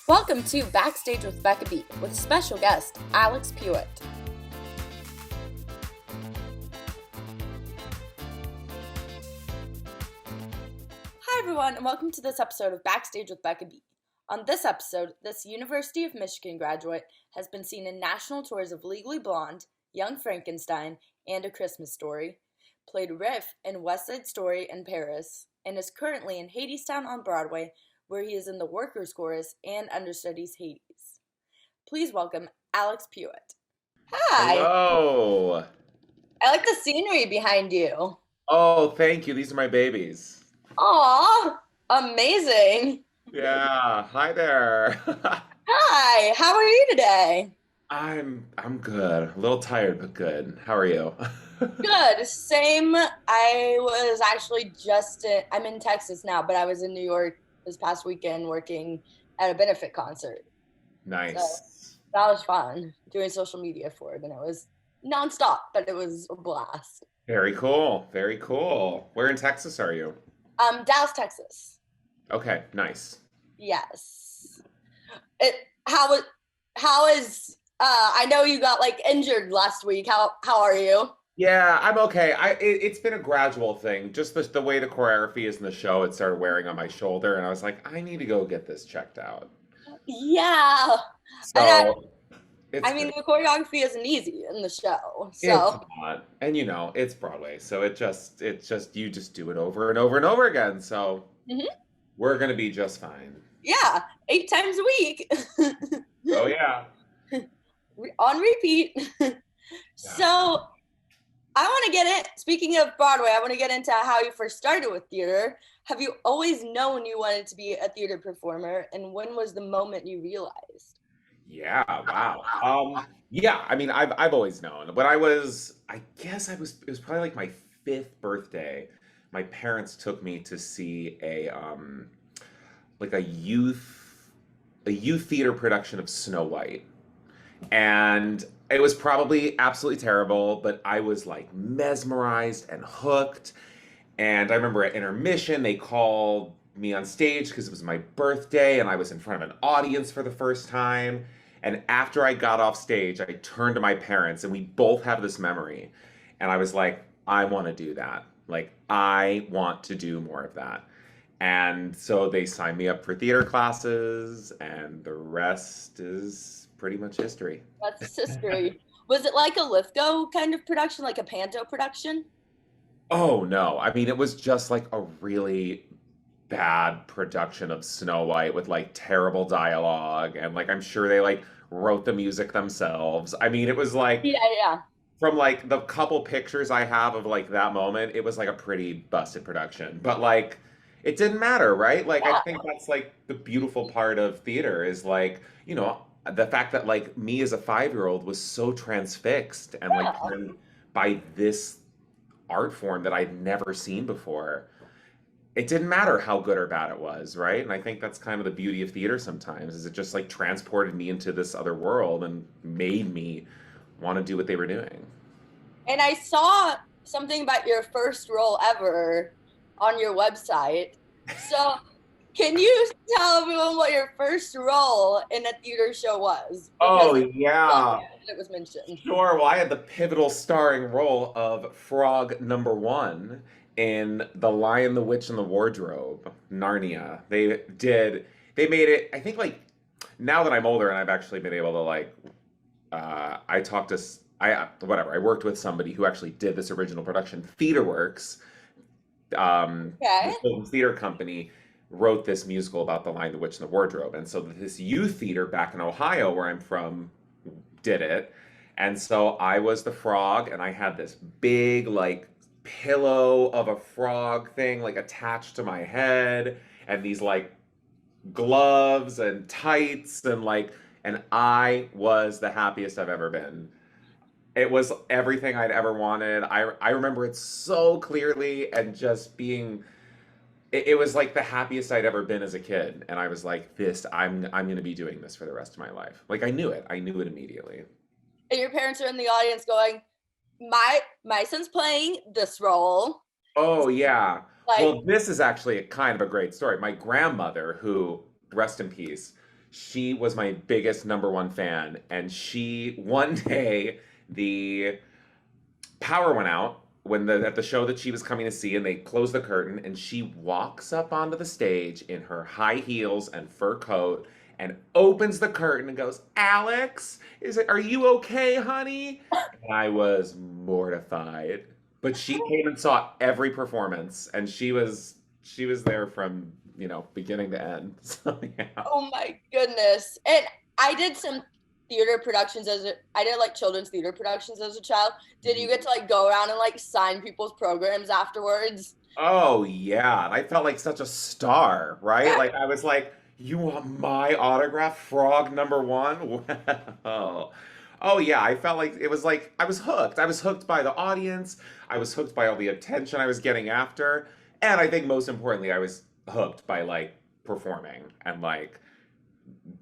Welcome to Backstage with Becca B, with special guest, Alex Puette. Hi everyone, and welcome to this episode of Backstage with Becca B. On this episode, this University of Michigan graduate has been seen in national tours of Legally Blonde, Young Frankenstein, and A Christmas Story, played Riff in West Side Story in Paris, and is currently in Hadestown on Broadway, where he is in the Workers' Chorus and understudies Hades. Please welcome Alex Puette. Hi! Hello! I like the scenery behind you. Oh, thank you. These are my babies. Aw, amazing. Yeah, hi there. Hi, how are you today? I'm good. A little tired, but good. How are you? Good, same. I was actually I'm in Texas now, but I was in New York this past weekend working at a benefit concert. Nice. So that was fun, doing social media for it, and it was nonstop, but it was a blast. Very cool. Very cool. Where in Texas are you? Dallas, Texas. Okay, nice. Yes. How is I know you got injured last week. How are you? Yeah, I'm okay. It's been a gradual thing. Just the way the choreography is in the show, it started wearing on my shoulder, and I was like, I need to go get this checked out. Yeah. So I mean, the choreography isn't easy in the show, it's so. not. And it's Broadway, so you just do it over and over and over again. So we're gonna be just fine. Yeah, 8 times a week. Oh yeah. On repeat. So I want to get it. Speaking of Broadway, I want to get into how you first started with theater. Have you always known you wanted to be a theater performer, and when was the moment you realized? Yeah, wow. Yeah, I mean, I've always known. It was probably like my fifth birthday. My parents took me to see like a youth theater production of Snow White. And it was probably absolutely terrible, but I was like mesmerized and hooked. And I remember at intermission, they called me on stage because it was my birthday and I was in front of an audience for the first time. And after I got off stage, I turned to my parents and we both have this memory. And I was like, I want to do that. Like, I want to do more of that. And so they signed me up for theater classes, and the rest is pretty much history. That's history. Was it like a Lithgow kind of production, like a panto production? Oh no. I mean, it was just like a really bad production of Snow White with like terrible dialogue and like I'm sure they like wrote the music themselves. I mean, it was like Yeah, yeah. from like the couple pictures I have of like that moment, it was like a pretty busted production. But like it didn't matter, right? Like I Yeah. think that's like the beautiful part of theater is like, the fact that like me as a 5-year-old was so transfixed and like Yeah. by this art form that I'd never seen before. It didn't matter how good or bad it was, right? And I think that's kind of the beauty of theater sometimes, is it just like transported me into this other world and made me want to do what they were doing. And I saw something about your first role ever on your website. So can you tell everyone what your first role in a theater show was? Oh, Because yeah. it was mentioned. Sure. Well, I had the pivotal starring role of Frog number one in The Lion, the Witch, and the Wardrobe, Narnia. They made it, I think, like, now that I'm older and I've actually been able to, like, I talked to, whatever, I worked with somebody who actually did this original production. TheaterWorks, Okay. the film theater company, wrote this musical about The Lion, the Witch, and the Wardrobe. And so this youth theater back in Ohio, where I'm from, did it. And so I was the frog, and I had this big, like, pillow of a frog thing, like, attached to my head, and these, like, gloves and tights, and I was the happiest I've ever been. It was everything I'd ever wanted. I remember it so clearly, and just being it was like the happiest I'd ever been as a kid, and I was like, I'm going to be doing this for the rest of my life. Like I knew it. I knew it immediately. And your parents are in the audience going, my son's playing this role. Oh yeah. Like, Well, this is actually a kind of a great story. My grandmother, who rest in peace, She was my biggest number one fan, and she one day the power went out when the at the show that she was coming to see, and they closed the curtain, and she walks up onto the stage in her high heels and fur coat and opens the curtain and goes, "Alex, are you okay, honey?" And I was mortified. But she came and saw every performance, and she was there from, beginning to end. So yeah. Oh my goodness. And I did some theater productions I did like children's theater productions as a child. Did you get to like go around and like sign people's programs afterwards? Oh yeah, and I felt like such a star, right? Yeah. Like I was like, "You want my autograph, frog number one?" Wow. Oh yeah, I felt like I was hooked. I was hooked by the audience. I was hooked by all the attention I was getting after, and I think most importantly, I was hooked by like performing and like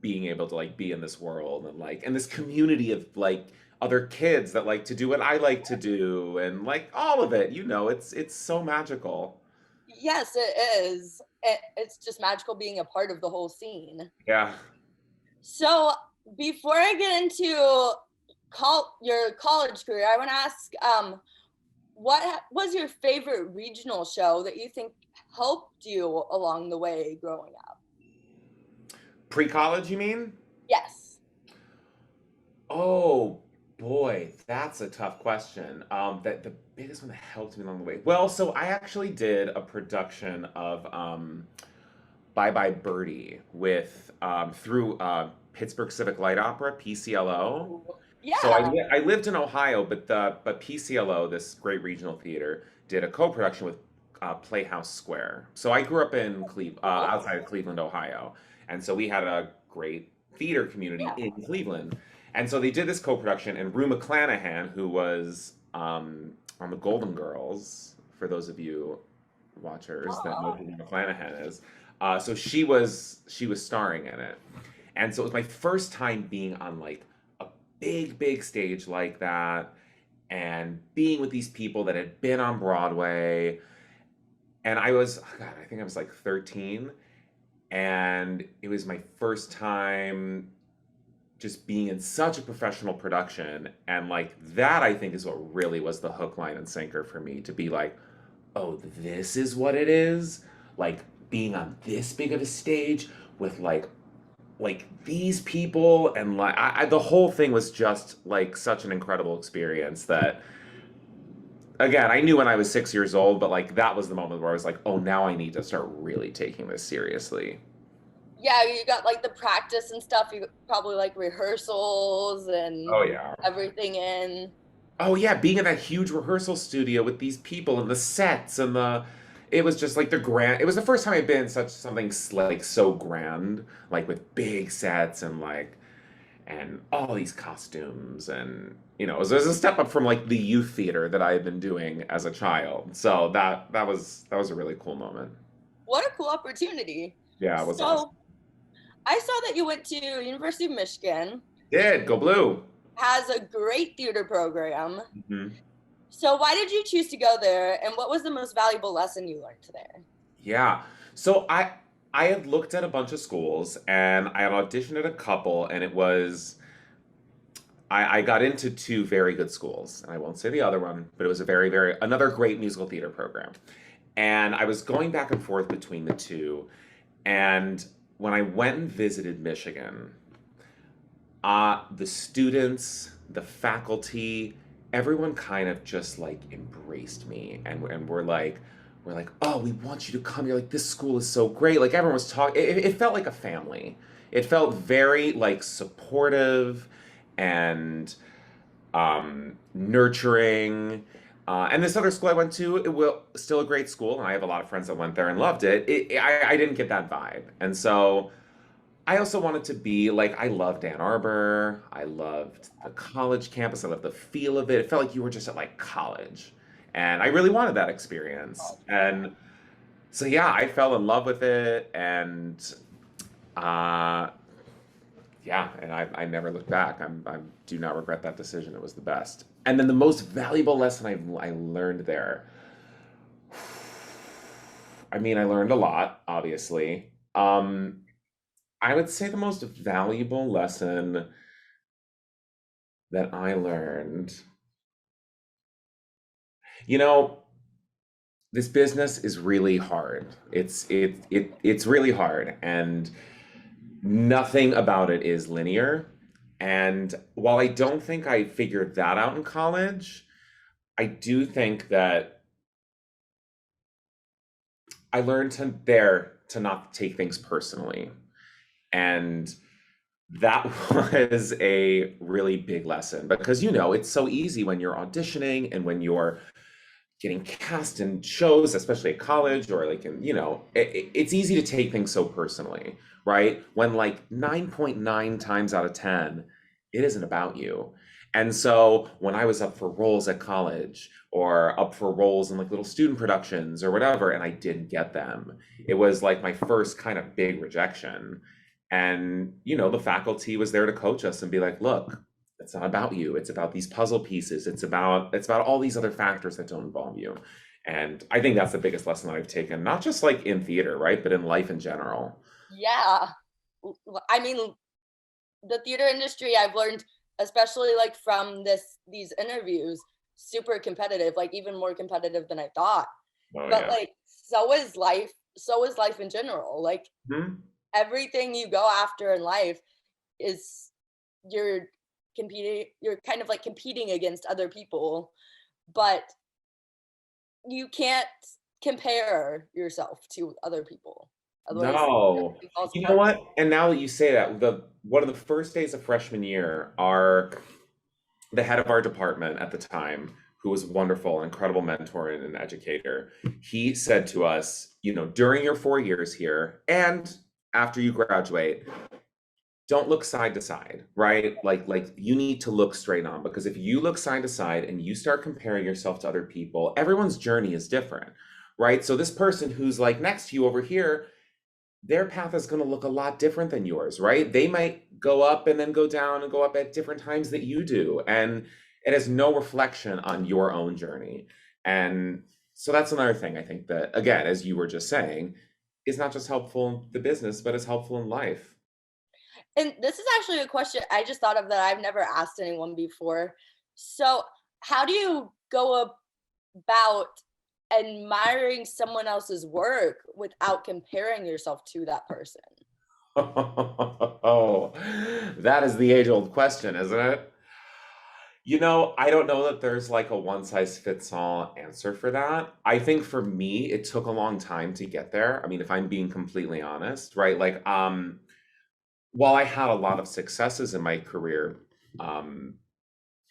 being able to like be in this world and like in this community of like other kids that like to do what I like to do and like all of it. It's so magical. Yes, it is. It's just magical being a part of the whole scene. Yeah. So before I get into your college career, I want to ask, what was your favorite regional show that you think helped you along the way growing up? Pre-college, you mean? Yes. Oh boy, that's a tough question. That the biggest one that helped me along the way. Well, so I actually did a production of Bye Bye Birdie with through Pittsburgh Civic Light Opera, PCLO. Ooh. So Yeah. I lived in Ohio, but PCLO, this great regional theater, did a co-production with Playhouse Square. So I grew up in outside of Cleveland, Ohio, and so we had a great theater community Yeah. in Cleveland. And so they did this co-production, and Rue McClanahan, who was on the Golden Girls, for those of you watchers that know Oh, who Rue McClanahan is, so she was starring in it, and so it was my first time being on like a big stage like that and being with these people that had been on Broadway. And God, I think I was like 13. And it was my first time just being in such a professional production. And like that, I think, is what really was the hook, line, and sinker for me to be like, oh, this is what it is. Like being on this big of a stage with like these people and like the whole thing was just like such an incredible experience that again I knew when I was 6 years old, but like that was the moment where I was like, oh, now I need to start really taking this seriously. yeah, you got like the practice and stuff. You probably like rehearsals and Oh yeah. everything in. Oh yeah, being in that huge rehearsal studio with these people and the sets and the it was just like the grand it was the first time I'd been in such something like so grand, like with big sets and all these costumes and it was a step up from like the youth theater that I had been doing as a child. So that was a really cool moment. What a cool opportunity. Yeah, it was awesome. So I saw that you went to University of Michigan, Did go blue. has a great theater program. Mhm. So why did you choose to go there, and what was the most valuable lesson you learned there? Yeah. So I had looked at a bunch of schools and I had auditioned at a couple, and I got into two very good schools, and I won't say the other one, but it was a another great musical theater program. And I was going back and forth between the two. And when I went and visited Michigan, the students, the faculty, everyone kind of just like embraced me and we're like, oh, we want you to come. You're like, this school is so great. Like everyone was talking. It felt like a family. It felt very like supportive and nurturing. And this other school I went to, it will still a great school, and I have a lot of friends that went there and loved it. I didn't get that vibe, and so I also wanted to be like I loved Ann Arbor. I loved the college campus. I loved the feel of it. It felt like you were just at like college, and I really wanted that experience. And so yeah, I fell in love with it, and uh, yeah, and I never looked back. I do not regret that decision. It was the best. And then the most valuable lesson I learned there. I mean, I learned a lot, obviously. I would say the most valuable lesson that I learned, you know, this business is really hard. It's really hard, and nothing about it is linear. And while I don't think I figured that out in college, I do think that I learned to not take things personally. And that was a really big lesson because it's so easy when you're auditioning and when you're getting cast in shows, especially at college or like it's easy to take things so personally, right? When like 9.9 times out of 10, it isn't about you. And so when I was up for roles at college or up for roles in like little student productions or whatever, and I didn't get them, it was like my first kind of big rejection. And, the faculty was there to coach us and be like, look, it's not about you. It's about these puzzle pieces. It's about all these other factors that don't involve you. And I think that's the biggest lesson that I've taken, not just like in theater, right? But in life in general. Yeah. I mean, the theater industry, I've learned, especially like from these interviews, super competitive, like even more competitive than I thought. Oh But yeah. like so is life in general. Like Hmm. everything you go after in life is you're you're kind of like competing against other people, but you can't compare yourself to other people. Otherwise No. everything falls You know apart. what? And now that you say that, the one of the first days of freshman year, the head of our department at the time, who was a wonderful, incredible mentor and an educator, he said to us, during your 4 years here and after you graduate, don't look side to side, right? Like you need to look straight on, because if you look side to side and you start comparing yourself to other people, everyone's journey is different, right? So this person who's like next to you over here, their path is going to look a lot different than yours, right? They might go up and then go down and go up at different times that you do, and it has no reflection on your own journey. And so that's another thing I think that, again, as you were just saying, is not just helpful in the business, but is helpful in life. And this is actually a question I just thought of that I've never asked anyone before. So, how do you go about admiring someone else's work without comparing yourself to that person? Oh, that is the age-old question, isn't it? I don't know that there's like a one size fits all answer for that. I think for me, it took a long time to get there. I mean, if I'm being completely honest, right? Like, while I had a lot of successes in my career, um,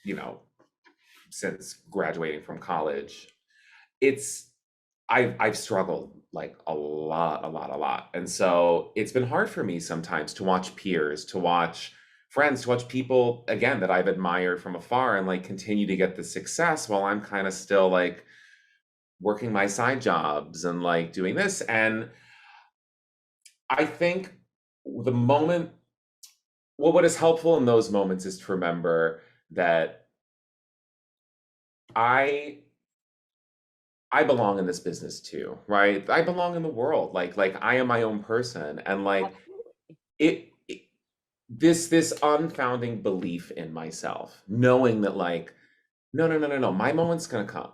you know, since graduating from college, it's I've struggled like a lot, a lot, a lot. And so it's been hard for me sometimes to watch peers, to watch friends, to watch people again that I've admired from afar and like continue to get the success while I'm kind of still like working my side jobs and like doing this. And I think the moment, well, what is helpful in those moments is to remember that I I belong in this business too, right? I belong in the world. Like I am my own person, and like it this unfounding belief in myself, knowing that like no, no, no, no, no, my moment's gonna come.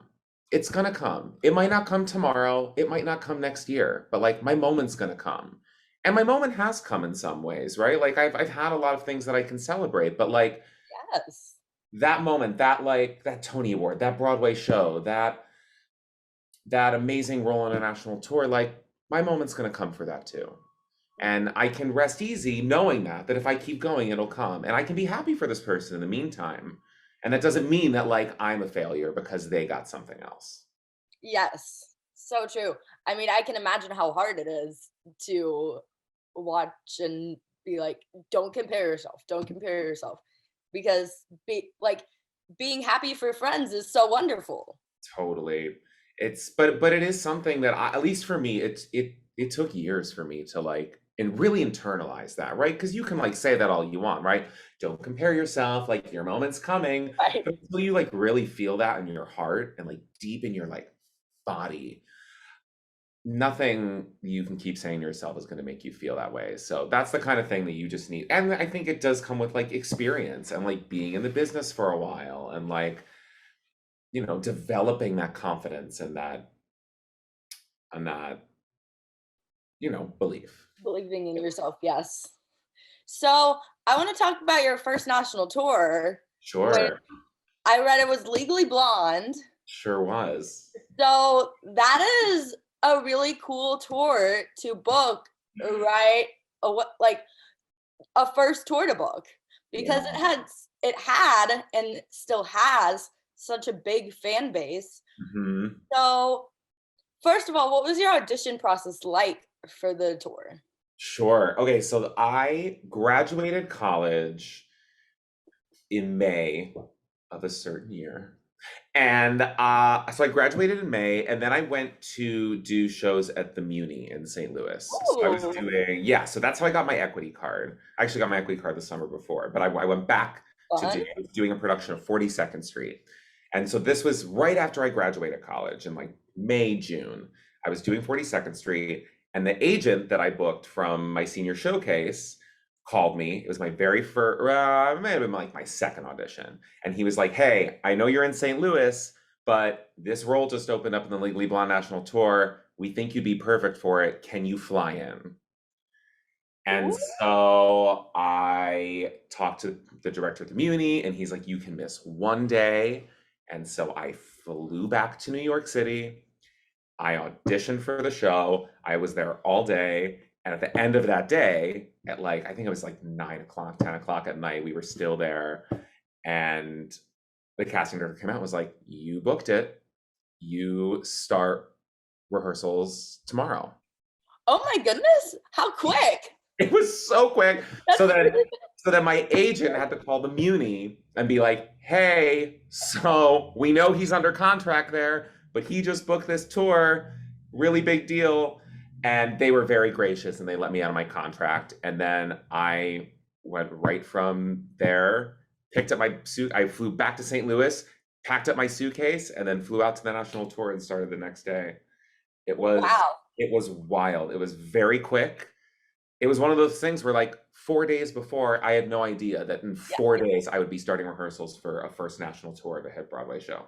It's gonna come. It might not come tomorrow. It might not come next year, but like my moment's gonna come. And my moment has come in some ways, right? Like I've had a lot of things that I can celebrate, but like Yes. that moment, that Tony Award, that Broadway show, that amazing role on a national tour, like my moment's going to come for that too. And I can rest easy knowing that if I keep going, it'll come. And I can be happy for this person in the meantime. And that doesn't mean that like I'm a failure because they got something else. Yes. So true. I mean, I can imagine how hard it is to watch and be like, don't compare yourself. Don't compare yourself. Because being happy for friends is so wonderful. Totally. But it is something that at least for me, it took years for me to like and really internalize that, right? Because you can like say that all you want, right? Don't compare yourself, like your moment's coming. Right. But until you like really feel that in your heart and like deep in your like body, nothing you can keep saying to yourself is going to make you feel that way. So that's the kind of thing that you just need. And I think it does come with like experience and like being in the business for a while and like, developing that confidence and that, belief. Believing in yourself, yes. So I want to talk about your first national tour, which Sure. I read it was Legally Blonde. Sure was. So that is a really cool tour to book, right? Like a first tour to book because Yeah. it had and still has such a big fan base. Hmm. So first of all, what was your audition process like for the tour? Sure. Okay, so I graduated college in May of a certain year. And so I graduated in May, and then I went to do shows at the Muni in St. Louis. So I was Oh, doing, yeah, so that's how I got my equity card. I actually got my equity card the summer before, but I went back to fun. doing a production of 42nd Street. And so this was right after I graduated college in like May, June. I was doing 42nd Street, and the agent that I booked from my senior showcase called me. It was my very first, it may have been like my second audition. And he was like, "Hey, I know you're in St. Louis, but this role just opened up in the Legally Blonde National Tour. We think you'd be perfect for it. Can you fly in?" And Ooh. so I talked to the director of the Muni, and he's like, "You can miss one day." And so I flew back to New York City. I auditioned for the show. I was there all day. And at the end of that day, at like, I think it was like 9 o'clock, 10 o'clock at night, we were still there. And the casting director came out and was like, "You booked it. You start rehearsals tomorrow." Oh my goodness, how quick. It was so quick. That's So then, really so then my agent had to call the Muni and be like, "Hey, so we know he's under contract there, but he just booked this tour, really big deal." And they were very gracious and they let me out of my contract. And then I went right from there, picked up my suit. I flew back to St. Louis, packed up my suitcase, and then flew out to the national tour and started the next day. It was wow. it was wild. It was very quick. It was one of those things where like 4 days before, I had no idea that in Yeah. 4 days I would be starting rehearsals for a first national tour of a hit Broadway show.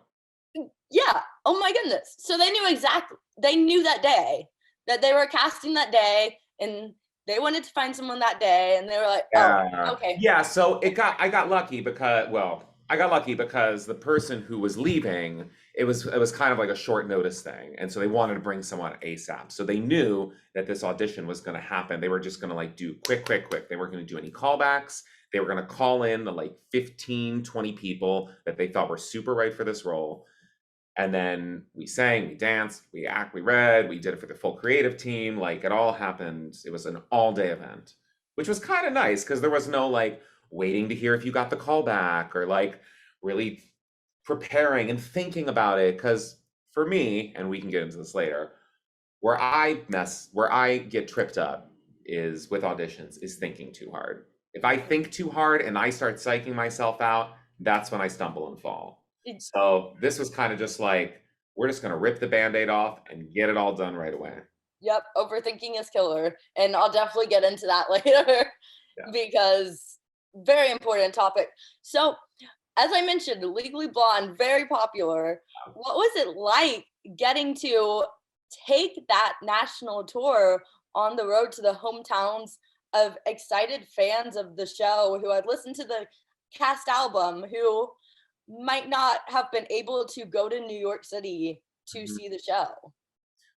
Yeah. Oh my goodness. So they knew that day that they were casting that day and they wanted to find someone that day and they were like, "Oh, Yeah. okay." Yeah, so I got lucky because, well, I got lucky because the person who was leaving, it was kind of like a short notice thing. And so they wanted to bring someone ASAP. So they knew that this audition was going to happen. They were just going to like do quick, quick, quick. They weren't going to do any callbacks. They were going to call in the like 15, 20 people that they thought were super right for this role. And then we sang, we danced, we read, we did it for the full creative team. Like it all happened. It was an all day event, which was kind of nice because there was no like waiting to hear if you got the call back or like really preparing and thinking about it. Because for me, and we can get into this later, where I get tripped up is with auditions, is thinking too hard. If I think too hard and I start psyching myself out, that's when I stumble and fall. It- So this was kind of just like, we're just gonna rip the band-aid off and get it all done right away. Yep, overthinking is killer. And I'll definitely get into that later Yeah. because very important topic. So, as I mentioned, Legally Blonde, very popular. What was it like getting to take that national tour on the road to the hometowns of excited fans of the show who had listened to the cast album, who might not have been able to go to New York City to Mhm. see the show?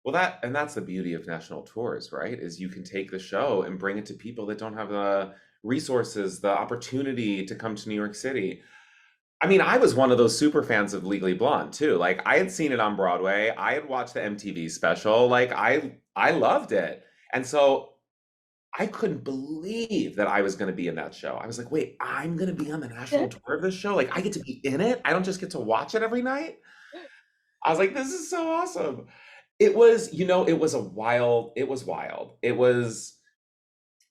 Well, that's the beauty of national tours, right? Is you can take the show and bring it to people that don't have the resources, the opportunity to come to New York City. I mean, I was one of those super fans of Legally Blonde too. Like I had seen it on Broadway. I had watched the MTV special. Like I loved it. And so I couldn't believe that I was going to be in that show. I was like, "Wait, I'm going to be on the national tour of this show? Like I get to be in it? I don't just get to watch it every night?" I was like, "This is so awesome." It was, it was wild. It was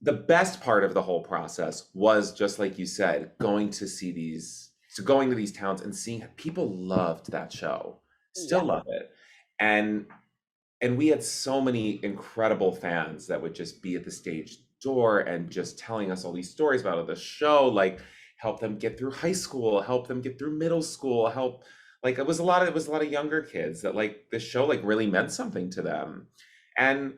the best part of the whole process was just like you said, going to these towns and seeing people loved that show, still Yeah. love it. And and we had so many incredible fans that would just be at the stage door and just telling us all these stories about the show, like help them get through high school, help them get through middle school, help like it was a lot of younger kids that like the show like really meant something to them. And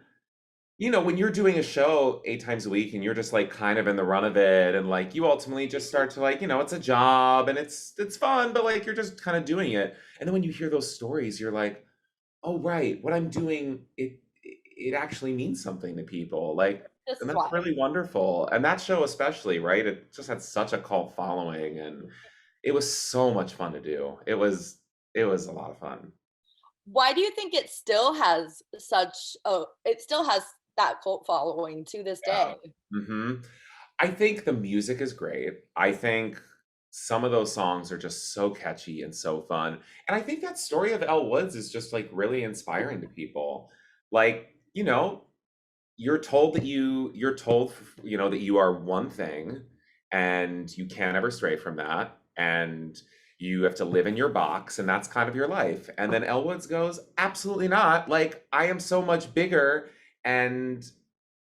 when you're doing a show 8 times a week and you're just like kind of in the run of it and like you ultimately just start to like, it's a job and it's fun, but like you're just kind of doing it. And then when you hear those stories, you're like, oh right, what I'm doing, it actually means something to people. Like, This and is that's why. really wonderful. And that show especially, right? It just had such a cult following and it was so much fun to do. It was a lot of fun. Why do you think it still has that cult following to this Yeah. day? hmm I think the music is great. I think some of those songs are just so catchy and so fun. And I think that story of Elle Woods is just like really inspiring to people. Like, you're told that you are one thing and you can't ever stray from that and you have to live in your box and that's kind of your life. And then Elle Woods goes, absolutely not. Like, I am so much bigger and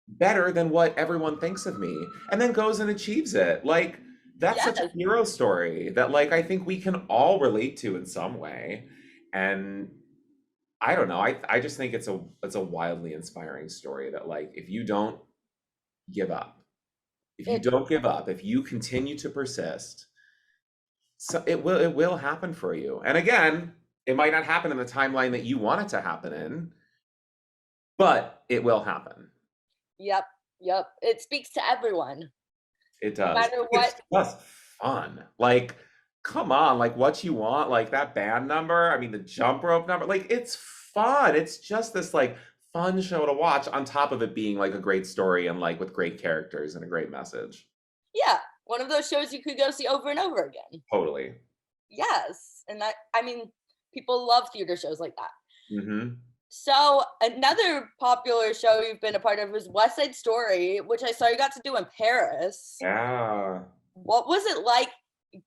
better than what everyone thinks of me, and then goes and achieves it. Like, that's such a Yes, hero story that like I think we can all relate to in some way. And I don't know, I just think it's a wildly inspiring story that like if you don't give up, it if you continue to persist, so it will happen for you. And again, it might not happen in the timeline that you want it to happen in, but it will happen. yep, yep. It speaks to everyone, It no does. matter It's what. just fun. Like, come on, like what you want, like that band number, I mean the jump rope number, like it's fun. It's just this like fun show to watch on top of it being like a great story and like with great characters and a great message. Yeah, one of those shows you could go see over and over again. Totally. Yes, and I mean, people love theater shows like that. hmm So another popular show you've been a part of was West Side Story, which I saw you got to do in Paris. Yeah. What was it like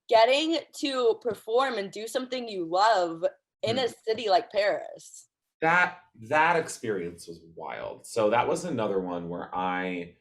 getting to perform and do something you love in a Hmm. city like Paris? That experience was wild. So that was another one where I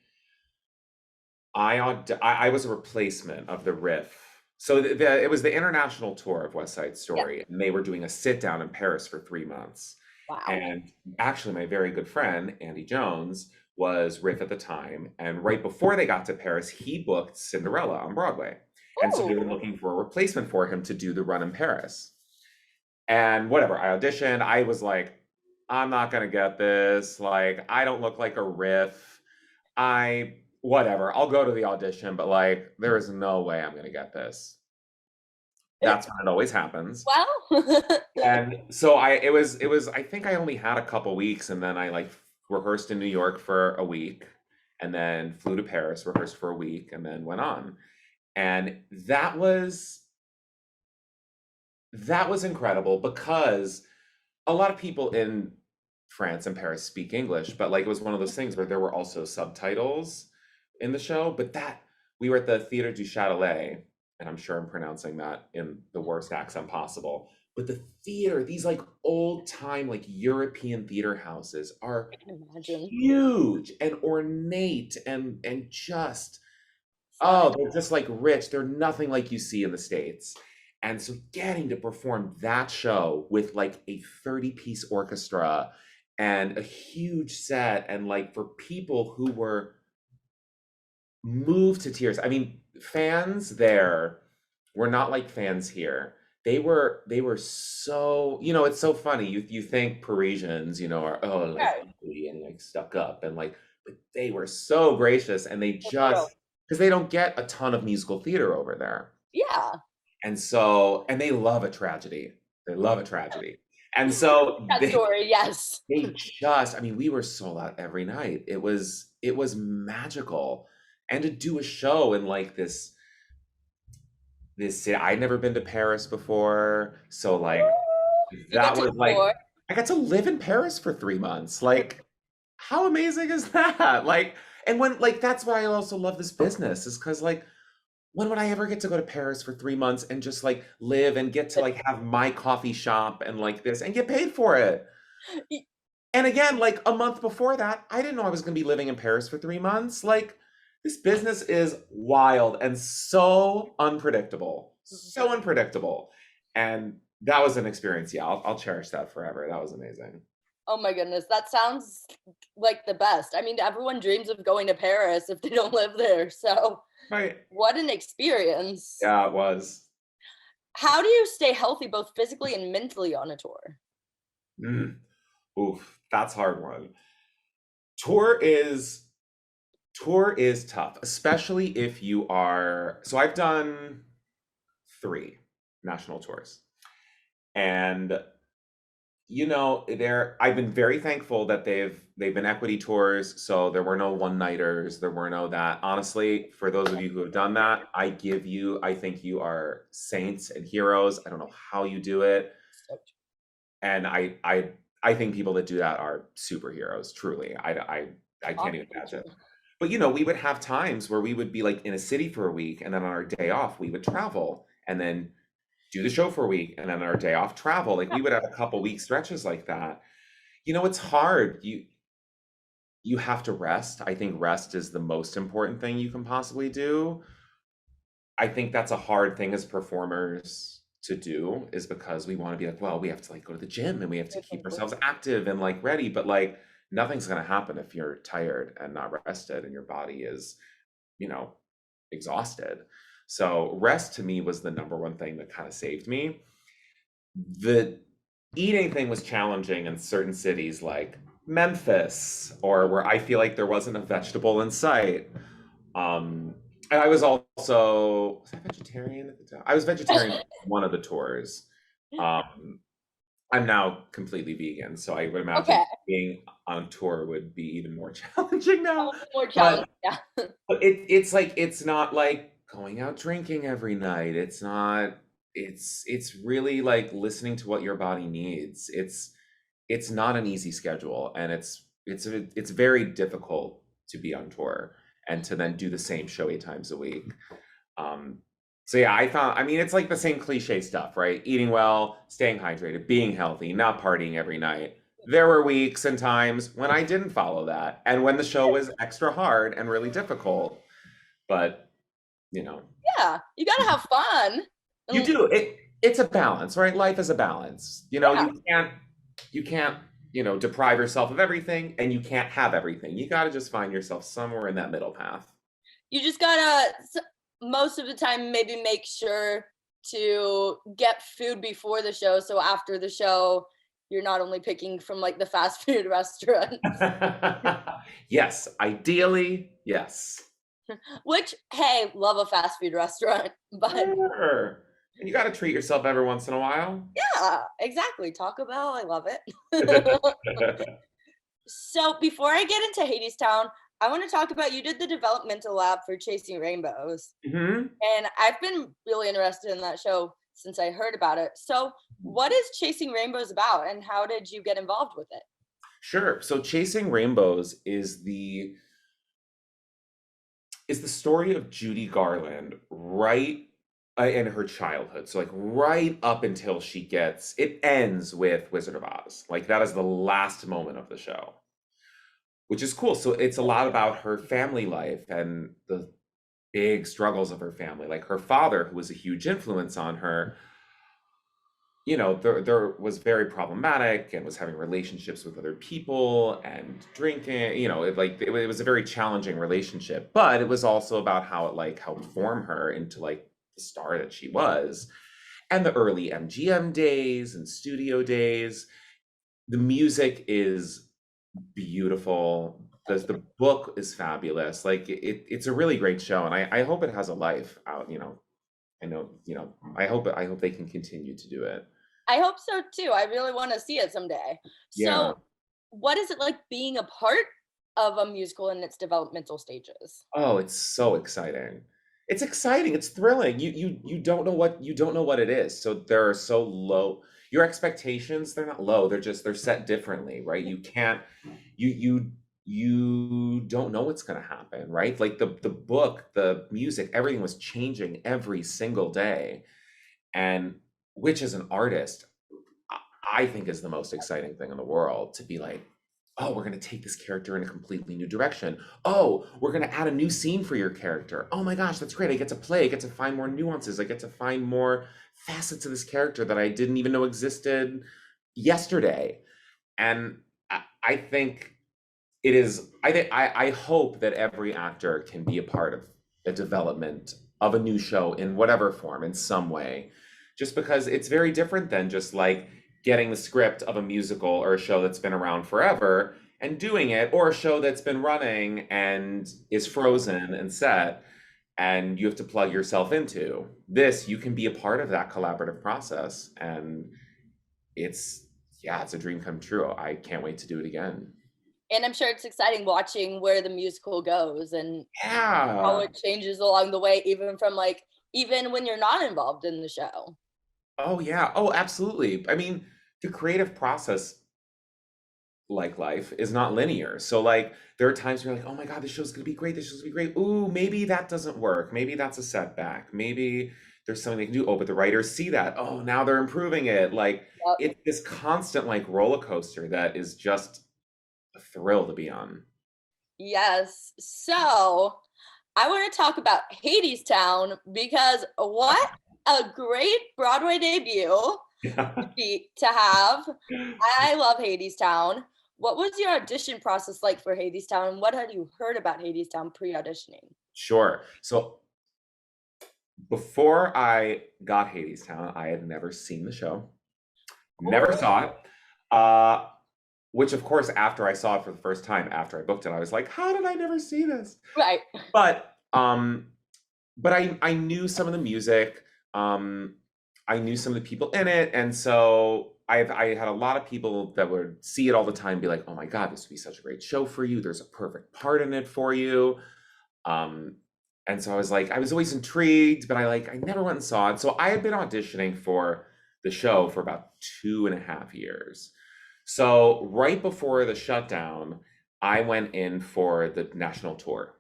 was a replacement of the riff. So it was the international tour of West Side Yeah. Story, and they were doing a sit down in Paris for 3 months. Wow. And actually, my very good friend Andy Jones was riff at the time, and right before they got to Paris, he booked Cinderella on Broadway, and so they were Ooh. looking for a replacement for him to do the run in Paris. And whatever, I auditioned. I was like, I'm not gonna get this. Like, I don't look like a riff. Whatever, I'll go to the audition, but like, there is no way I'm gonna get this. It, That's when it always happens. well, And so I think I only had a couple weeks and then I like rehearsed in New York for a week and then flew to Paris, rehearsed for a week and then went on. And that was incredible because a lot of people in France and Paris speak English, but like it was one of those things where there were also subtitles in the show. But that we were at the Theatre du Châtelet, and I'm sure I'm pronouncing that in the worst accent possible. But the theater, these like old time like European theater houses are I can imagine. huge and ornate and just Stunning. they're just like rich. They're nothing like you see in the States. And so getting to perform that show with like a 30-piece orchestra and a huge set and like for people who were moved to tears. I mean, fans there were not like fans here. They were so, it's so funny. You think Parisians, are like Right. ugly and like stuck up and like, but they were so gracious and they For real. just because they don't get a ton of musical theater over there. Yeah. And they love a tragedy. They love a tragedy. And so That story, yes. they just, I mean, we were sold out every night. It was magical. And to do a show in like this city, I'd never been to Paris before. So like You got that to was like explore. I got to live in Paris for 3 months. Like, how amazing is that? Like, and when like that's why I also love this business, is because like when would I ever get to go to Paris for 3 months and just like live and get to like have my coffee shop and like this and get paid for it? And again, like a month before that, I didn't know I was going to be living in Paris for 3 months. Like, this business is wild and so unpredictable. So unpredictable. And that was an experience. Yeah, I'll cherish that forever. That was amazing. Oh my goodness, that sounds like the best. I mean, everyone dreams of going to Paris if they don't live there. So, Right. what an experience. Yeah, it was. How do you stay healthy both physically and mentally on a tour? Mm. Oof, that's a hard one. Tour is tour is tough, especially if you are. So I've done three national tours. And I've been very thankful that they've been equity tours, so there were no one-nighters, there were no that. Honestly, for those of you who have done that, I think you are saints and heroes. I don't know how you do it. So, And I think people that do that are superheroes, truly. I can't even imagine. But we would have times where we would be like in a city for a week, and then on our day off, we would travel and then do the show for a week, and then on our day off, travel. Like we would have a couple week stretches like that. It's hard. You have to rest. I think rest is the most important thing you can possibly do. I think that's a hard thing as performers to do, is because we want to be like, well, we have to like go to the gym and we have to keep ourselves active and like ready, but like nothing's going to happen if you're tired and not rested and your body is, you know, exhausted. So rest to me was the number one thing that kind of saved me. The eating thing was challenging in certain cities like Memphis, or where I feel like there wasn't a vegetable in sight. And I was I vegetarian at the time? I was vegetarian for one of the tours. Um, I'm now completely vegan, so I would okay, imagine being on tour would be even more challenging a now. little more challenging. But Yeah. it's not like going out drinking every night. It's really like listening to what your body needs. It's not an easy schedule, and it's very difficult to be on tour and to then do the same show 8 times a week. Um, so yeah, I mean, it's like the same cliche stuff, right? Eating well, staying hydrated, being healthy, not partying every night. There were weeks and times when I didn't follow that, and when the show was extra hard and really difficult. But you know, Yeah, you gotta have fun. you And, do it's a balance, right? Life is a balance. yeah, You can't deprive yourself of everything, and you can't have everything. You got to just find yourself somewhere in that middle path. you just gotta most of the time maybe make sure to get food before the show, so after the show you're not only picking from like the fast food restaurant. Yes, ideally, yes. Which, hey, love a fast food restaurant, but Sure. And you got to treat yourself every once in a while. yeah, exactly. Taco Bell, I love it. So before I get into Hadestown, I want to talk about you did the developmental lab for Chasing Rainbows. Mhm. And I've been really interested in that show since I heard about it. So, what is Chasing Rainbows about and how did you get involved with it? Sure. So Chasing Rainbows is the story of Judy Garland right in her childhood. So like right up until it ends with Wizard of Oz. Like that is the last moment of the show, which is cool. So it's a lot about her family life and the big struggles of her family. Like her father, who was a huge influence on her, there was very problematic and was having relationships with other people and drinking. It was a very challenging relationship, but it was also about how it like helped form her into like the star that she was. And the early MGM days and studio days. The music is beautiful. The book is fabulous. Like it's a really great show, and I hope it has a life out. I know, I hope they can continue to do it. I hope so too. I really want to see it someday. Yeah. So, what is it like being a part of a musical in its developmental stages? Oh, it's so exciting. It's exciting. It's thrilling. You don't know what it is. So they're so low. Your expectations, they're not low. They're set differently, right? You can't you don't know what's going to happen, right? Like the book, the music, everything was changing every single day. And which as an artist, I think is the most exciting thing in the world, to be like oh, we're going to take this character in a completely new direction. Oh, we're going to add a new scene for your character. Oh my gosh, that's great. I get to play. I get to find more nuances. I get to find more facets of this character that I didn't even know existed yesterday. And I think I hope that every actor can be a part of the development of a new show in whatever form, in some way, just because it's very different than just like getting the script of a musical or a show that's been around forever and doing it, or a show that's been running and is frozen and set and you have to plug yourself into. This, you can be a part of that collaborative process, and it's yeah, it's a dream come true. I can't wait to do it again. And I'm sure it's exciting watching where the musical goes and how Yeah. it changes along the way, even from like, even when you're not involved in the show. Oh yeah. Oh, absolutely. I mean, the creative process, like life, is not linear. So like there are times where you're like, oh my God, this show's gonna be great. This show's gonna be great. Ooh, maybe that doesn't work. Maybe that's a setback. Maybe there's something they can do. Oh, but the writers see that. Oh, now they're improving it. Like Yep. it's this constant like roller coaster that is just a thrill to be on. Yes. So I want to talk about Hadestown because what a great Broadway debut Yeah. to have. I love Hadestown. What was your audition process like for Hadestown? And what had you heard about Hadestown pre-auditioning? Sure. So before I got Hadestown, I had never seen the show. Never Oh, saw it. Uh, which of course, after I saw it for the first time, after I booked it, I was like, how did I never see this? right. But I knew some of the music. Um, I knew some of the people in it, and so I had a lot of people that would see it all the time, and be like, "Oh my God, this would be such a great show for you. There's a perfect part in it for you." Um, and so I was like, I was always intrigued, but I never went and saw it. So I had been auditioning for the show for about 2.5 years. So right before the shutdown, I went in for the national tour.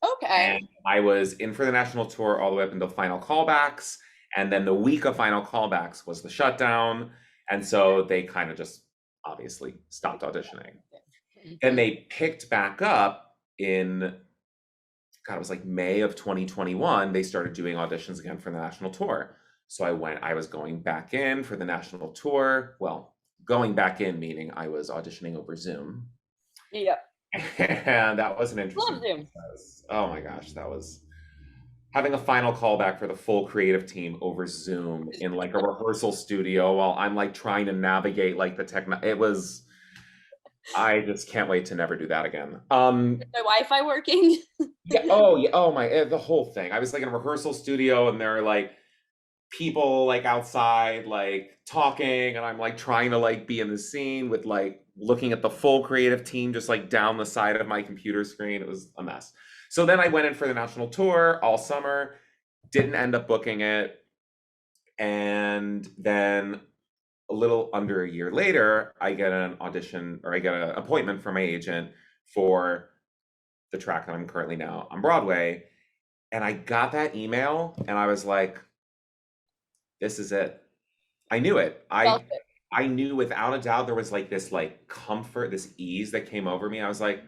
Okay. And I was in for the national tour all the way up until final callbacks. And then the week of final callbacks was the shutdown. And so they kind of just obviously stopped auditioning. Then they picked back up in, God, it was like May of 2021. They started doing auditions again for the national tour. So I was going back in for the national tour. Well, going back in meaning I was auditioning over Zoom. Yep. And that was an Love interesting Zoom. process. Oh my gosh, that was having a final callback for the full creative team over Zoom in like a rehearsal studio while I'm like trying to navigate like the techno. It was, I just can't wait to never do that again. My Wi-Fi working. Yeah, oh yeah, oh my, the whole thing. I was like in a rehearsal studio and there are like people like outside like talking, and I'm like trying to like be in the scene with like looking at the full creative team just like down the side of my computer screen. It was a mess. So then I went in for the national tour all summer, didn't end up booking it, and then a little under a year later, I get an audition, or I get an appointment from my agent for the track that I'm currently now on Broadway. And I got that email and I was like, this is it. I knew it. Felt I knew without a doubt there was like this like comfort, this ease that came over me. I was like,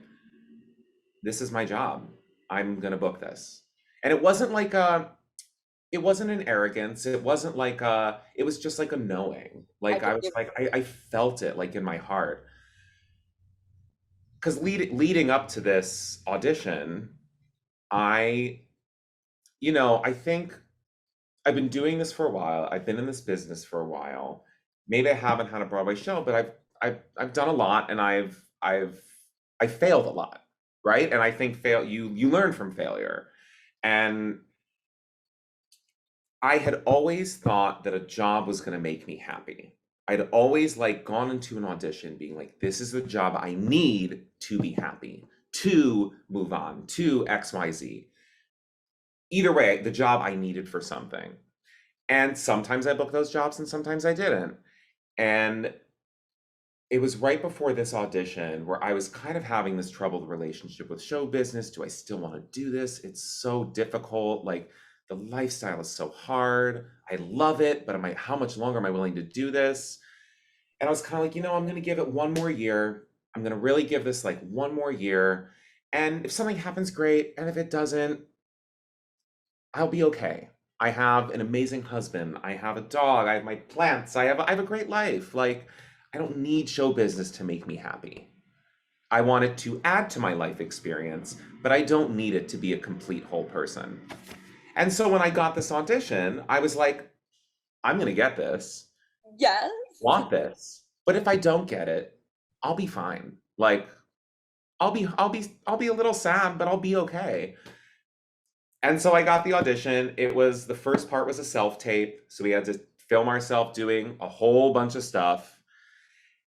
this is my job. I'm gonna book this. And it wasn't an arrogance. It wasn't like it was just like a knowing. I Like I was believe. like, I felt it like in my heart. Because leading up to this audition, I, I think I've been doing this for a while. I've been in this business for a while. Maybe I haven't had a Broadway show, but I've done a lot, and I failed a lot, right? And I think you learn from failure. And I had always thought that a job was going to make me happy. I'd always like gone into an audition being like, this is the job I need to be happy, to move on, to XYZ. Either way, the job I needed for something. And sometimes I booked those jobs and sometimes I didn't. And it was right before this audition where I was kind of having this troubled relationship with show business. Do I still want to do this? It's so difficult. Like the lifestyle is so hard. I love it, but how much longer am I willing to do this? And I was kind of like, I'm going to give it one more year. I'm gonna really give this like one more year. And if something happens, great. And if it doesn't, I'll be okay. I have an amazing husband. I have a dog. I have my plants. I have a great life. Like, I don't need show business to make me happy. I want it to add to my life experience, but I don't need it to be a complete whole person. And so when I got this audition, I was like, I'm gonna get this. Yes. Want this. But if I don't get it, I'll be fine. Like, I'll be a little sad, but I'll be okay. And so I got the audition. It was the first part was a self-tape, so we had to film ourselves doing a whole bunch of stuff.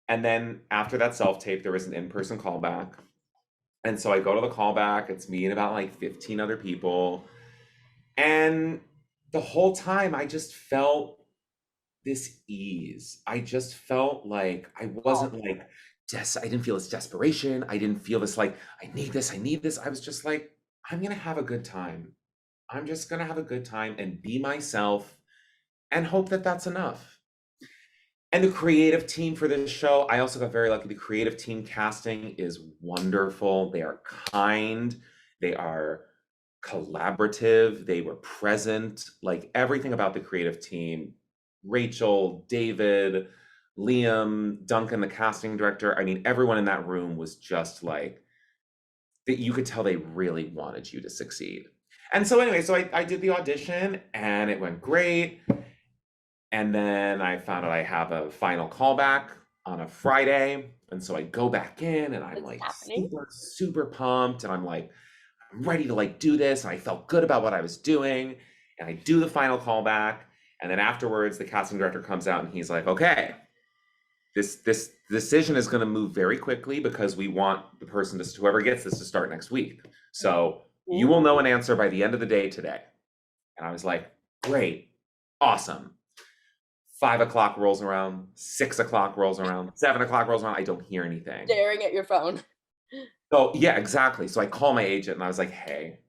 And then after that self-tape, there was an in-person callback. And so I go to the callback. It's me and about like 15 other people. And the whole time I just felt this ease. I just felt like I Oh, wasn't like I didn't feel this desperation. I didn't feel this like I need this, I need this. I was just like, I'm gonna have a good time. I'm just gonna have a good time and be myself and hope that that's enough. And the creative team for this show, I also got very lucky. The creative team casting is wonderful. They are kind, they are collaborative, they were present. Like everything about the creative team, Rachel, David, Liam, Duncan, the casting director. I mean, everyone in that room was just like, that you could tell they really wanted you to succeed. And so, anyway, so I did the audition and it went great. And then I found out I have a final callback on a Friday. And so I go back in and I'm it's like happening. super, super pumped. And I'm like, I'm ready to like do this. And I felt good about what I was doing. And I do the final callback. And then afterwards, the casting director comes out and he's like, okay, this decision is going to move very quickly because we want the person to whoever gets this to start next week. So you will know an answer by the end of the day today. And I was like, great, awesome. 5 o'clock rolls around, 6 o'clock rolls around, 7 o'clock rolls around. I don't hear anything. Staring at your phone. So yeah, exactly. So I call my agent and I was like, hey,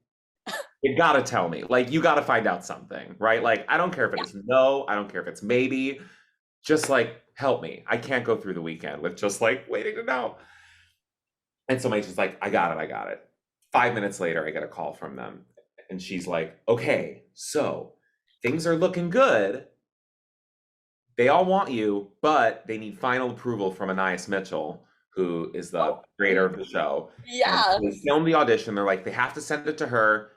you gotta tell me. Like, you gotta find out something, right? Like, I don't care if it Yeah. is no, I don't care if it's maybe. Just like help me. I can't go through the weekend with just like waiting to know. And so my agent's like, I got it, I got it. 5 minutes later, I get a call from them. And she's like, okay, so things are looking good. They all want you, but they need final approval from Anais Mitchell, who is the Oh, creator of the show. And yeah. they filmed the audition. They're like, they have to send it to her.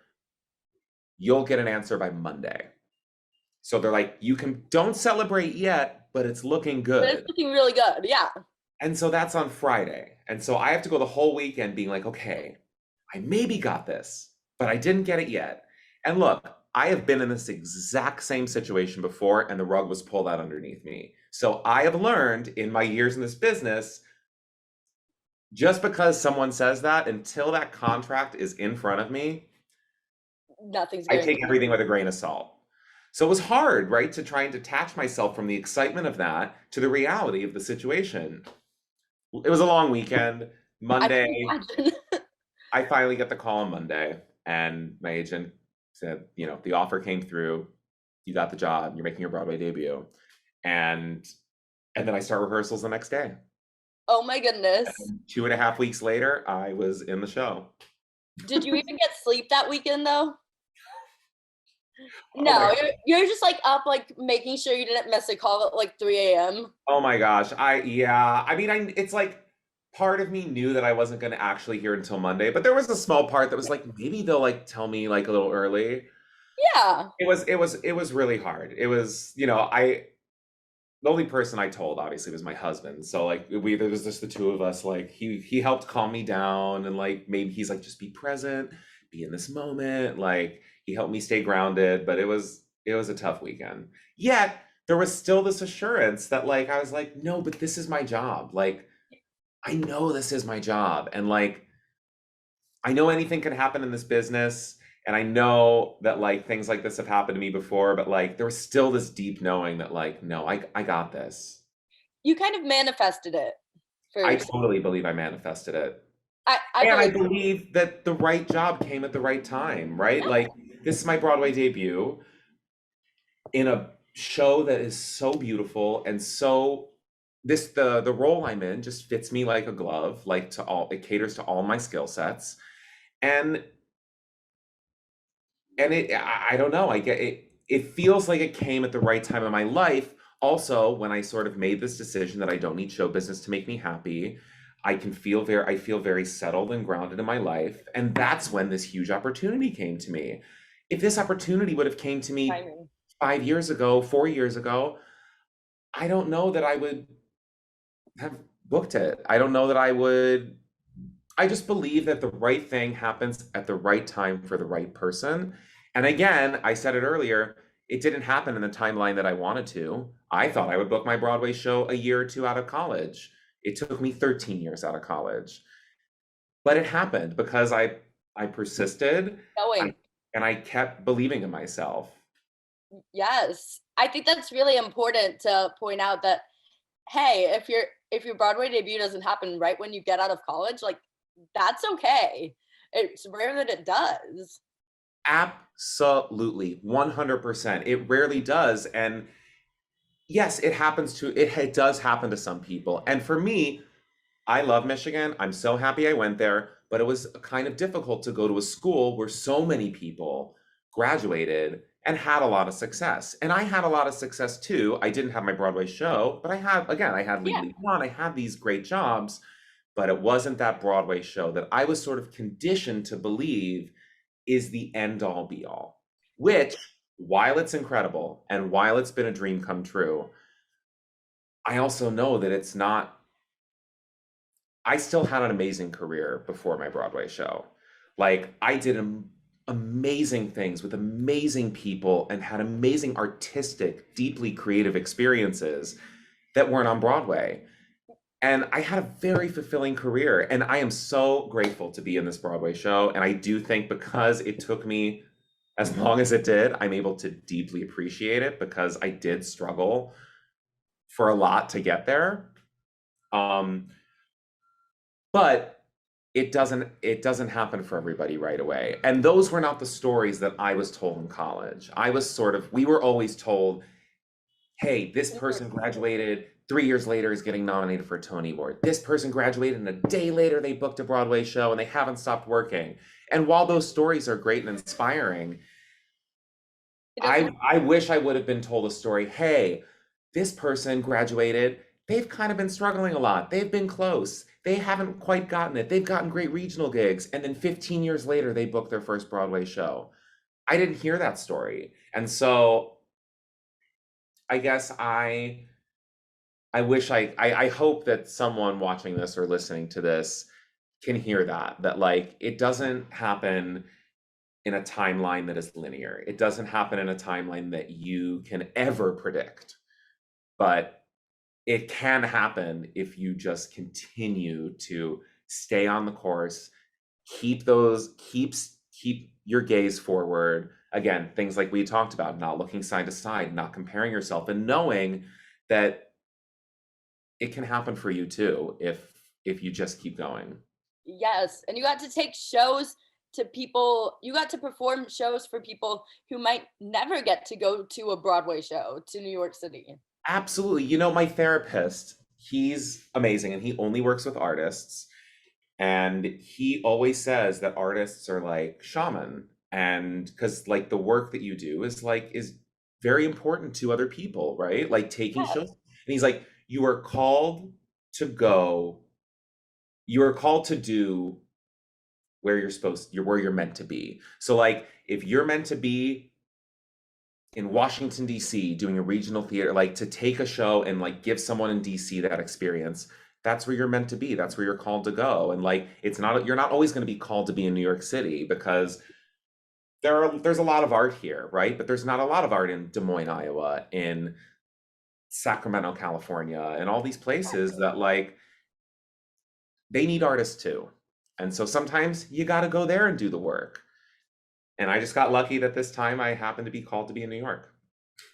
You'll get an answer by Monday. So they're like, you can don't celebrate yet, but it's looking But it's good. looking really good. Yeah. And so that's on Friday. And so I have to go the whole weekend being like, okay, I maybe got this, but I didn't get it yet. And look, I have been in this exact same situation before, and the rug was pulled out underneath me. So I have learned in my years in this business, just because someone says that, until that contract is in front of me, Nothing's I going to take be. everything with a grain of salt. So it was hard, right, to try and detach myself from the excitement of that to the reality of the situation. It was a long weekend. I can Monday, imagine. I finally get the call on Monday, and my agent said, the offer came through. You got the job. You're making your Broadway debut, and then I start rehearsals the next day. Oh my goodness. And 2.5 weeks later, I was in the show. Did you even get sleep that weekend though? Oh my, No, you're just like up, like making sure you didn't miss a call at like 3 a.m. oh my gosh. Yeah. I mean, it's like part of me knew that I wasn't going to actually hear until Monday, but there was a small part that was like maybe they'll like tell me like a little early. Yeah. It was really hard. It was, I the only person I told obviously was my husband. So like there was just the two of us. Like he helped calm me down, and like maybe he's like, just be present, be in this moment. Like he helped me stay grounded, but it was a tough weekend. Yet there was still this assurance that like I was like, no, but this is my job. Like I know this is my job, and like I know anything can happen in this business. And I know that like things like this have happened to me before, but like there was still this deep knowing that like, no, I got this. You kind of manifested it for I yourself. totally believe I manifested it. I And I believe. believe that the right job came at the right time, right? Yeah. Like this is my Broadway debut in a show that is so beautiful and so the role I'm in just fits me like a glove, like to all it caters to all my skill sets. And I don't know, I get it, it feels like it came at the right time in my life. Also, when I sort of made this decision that I don't need show business to make me happy, I feel very settled and grounded in my life, and that's when this huge opportunity came to me. If this opportunity would have came to me Timing. 5 years ago, 4 years ago, I don't know that I would have booked it. I don't know that I would. I just believe that the right thing happens at the right time for the right person. And again, I said it earlier, it didn't happen in the timeline that I wanted to. I thought I would book my Broadway show a year or two out of college. It took me 13 years out of college. But it happened because I persisted, I, Going. and I kept believing in myself. Yes. I think that's really important to point out that, hey, if your Broadway debut doesn't happen right when you get out of college, like that's okay. It's rare that it does. Absolutely, 100%. It rarely does. And yes, it does happen to some people. And for me, I love Michigan. I'm so happy I went there, but it was kind of difficult to go to a school where so many people graduated and had a lot of success. And I had a lot of success too. I didn't have my Broadway show, but I had Yeah. Legally Blonde, I had these great jobs, but it wasn't that Broadway show that I was sort of conditioned to believe is the end all be all, which, while it's incredible and while it's been a dream come true, I also know that it's not. I still had an amazing career before my Broadway show. Like, I did amazing things with amazing people and had amazing artistic, deeply creative experiences that weren't on Broadway. And I had a very fulfilling career. And I am so grateful to be in this Broadway show. And I do think because it took me as long as it did, I'm able to deeply appreciate it because I did struggle for a lot to get there. Um, but it doesn't happen for everybody right away. And those were not the stories that I was told in college. We were always told, hey, this person graduated 3 years later is getting nominated for a Tony Award. This person graduated and a day later they booked a Broadway show and they haven't stopped working. And while those stories are great and inspiring, It doesn't. I wish I would have been told a story. Hey, this person graduated. They've kind of been struggling a lot. They've been close. They haven't quite gotten it. They've gotten great regional gigs. And then 15 years later, they booked their first Broadway show. I didn't hear that story. And so I guess I wish I hope that someone watching this or listening to this can hear that like it doesn't happen in a timeline that is linear. It doesn't happen in a timeline that you can ever predict, but it can happen if you just continue to stay on the course, keep your gaze forward. Again, things like we talked about, not looking side to side, not comparing yourself, and knowing that it can happen for you too if you just keep going. Yes, and you got to take shows to people, you got to perform shows for people who might never get to go to a Broadway show to New York City. Absolutely. You know, my therapist, he's amazing and he only works with artists. And he always says that artists are like shaman. And because like the work that you do is very important to other people, right? Like taking shows. And he's like, you are called to go, you are called to do where you're meant to be. So like if you're meant to be in Washington D.C. doing a regional theater, like to take a show and like give someone in D.C. that experience, that's where you're meant to be. That's where you're called to go. And like you're not always going to be called to be in New York City because there's a lot of art here, right? But there's not a lot of art in Des Moines, Iowa, in Sacramento, California, and all these places that like they need artists too. And so sometimes you got to go there and do the work. And I just got lucky that this time I happened to be called to be in New York.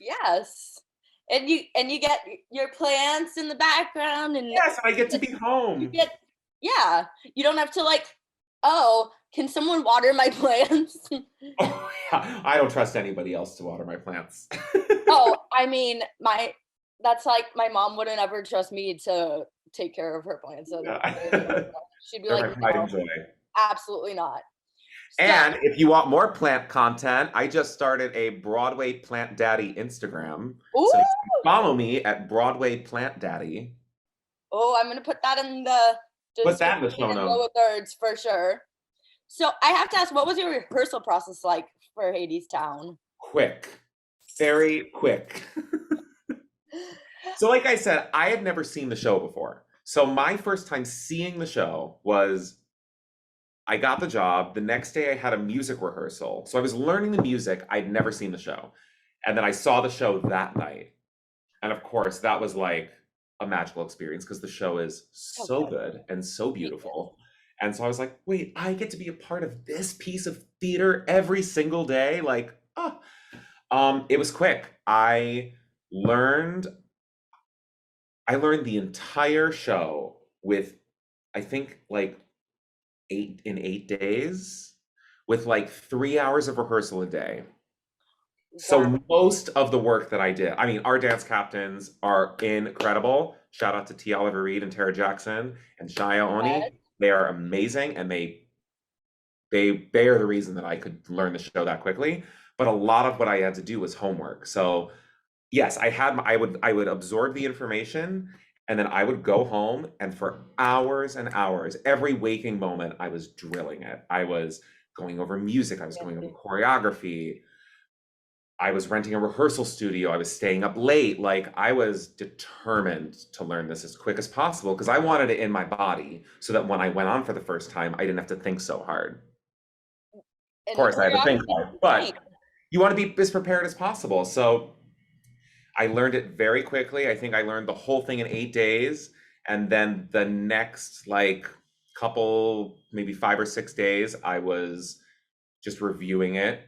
Yes. And you get your plants in the background and Yes, and I get to you be home. get yeah, you don't have to like, "Oh, can someone water my plants?" Oh, yeah. I don't trust anybody else to water my plants. Oh, I mean, That's like my mom wouldn't ever trust me to take care of her plants, and Yeah. she'd be They're like, my pride "No, and joy. absolutely not." So And if you want more plant content, I just started a Broadway Plant Daddy Instagram. So you ooh! can follow me at Broadway Plant Daddy. Oh, I'm gonna put that in the Put that in description the show in notes. lower thirds for sure. So I have to ask, what was your rehearsal process like for Hadestown? Quick. Very quick. So like I said, I had never seen the show before. So my first time seeing the show was I got the job. The next day I had a music rehearsal. So I was learning the music. I'd never seen the show. And then I saw the show that night. And of course, that was like a magical experience because the show is So so good. good and so Yes. beautiful. And so I was like, wait, I get to be a part of this piece of theater every single day. Like, oh, it was quick. Learned I learned the entire show with I think like 8 days with like 3 hours of rehearsal a day. Wow. So most of the work that I did, I mean, our dance captains are incredible. Shout out to T. Oliver Reed and Tara Jackson and Shia Oni. They are amazing, and they are the reason that I could learn the show that quickly. But a lot of what I had to do was homework. So yes, I would absorb the information, and then I would go home, and for hours and hours, every waking moment, I was drilling it. I was going over music. I was going over choreography. I was renting a rehearsal studio. I was staying up late. Like I was determined to learn this as quick as possible because I wanted it in my body so that when I went on for the first time, I didn't have to think so hard. Of And the course, I had to think choreography is hard, insane. but you want to be as prepared as possible. So I learned it very quickly. I think I learned the whole thing in 8 days. And then the next like couple, maybe 5 or 6 days, I was just reviewing it.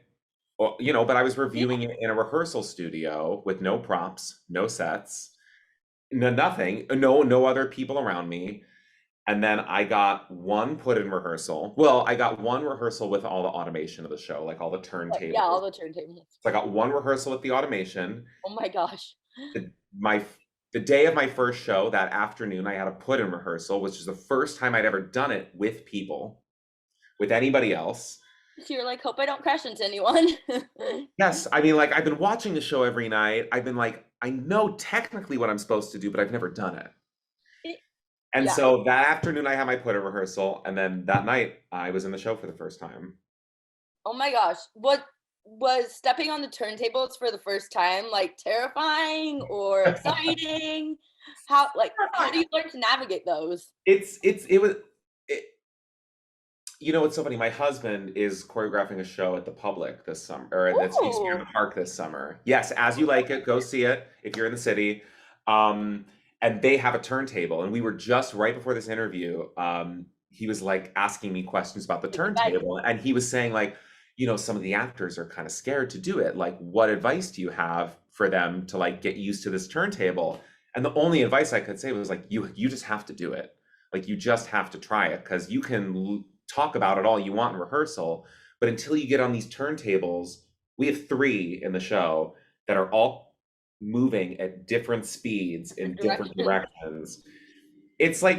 Well, but I was Yeah. reviewing it in a rehearsal studio with no props, no sets, nothing, no other people around me. And then I got one put in rehearsal. Well, I got one rehearsal with all the automation of the show, like all the But yeah, all turntables. the turntables. So I got one rehearsal with the automation. Oh my gosh. The, my the day of my first show, that afternoon, I had a put in rehearsal, which is the first time I'd ever done it with people, with anybody else. So you're like, hope I don't crash into anyone. Yes, I mean, like I've been watching the show every night. I've been like, I know technically what I'm supposed to do, but I've never done it. And Yeah. so that afternoon, I had my put in rehearsal, and then that night, I was in the show for the first time. Oh my gosh. What was stepping on the turntables for the first time like terrifying or exciting? How do you learn to navigate those? It was it, it's so funny. My husband is choreographing a show at the Public this summer, or that's Shakespeare in Ooh. the Park this summer. Yes, as you like it, go see it if you're in the city. Um, and they have a turntable, and we were just right before this interview. He was like asking me questions about the Like advice. turntable, and he was saying like, some of the actors are kind of scared to do it. Like, what advice do you have for them to like get used to this turntable? And the only advice I could say was like, you just have to do it. Like, you just have to try it because you can talk about it all you want in rehearsal, but until you get on these turntables, we have three in the show that are all moving at different speeds in Different different directions. directions.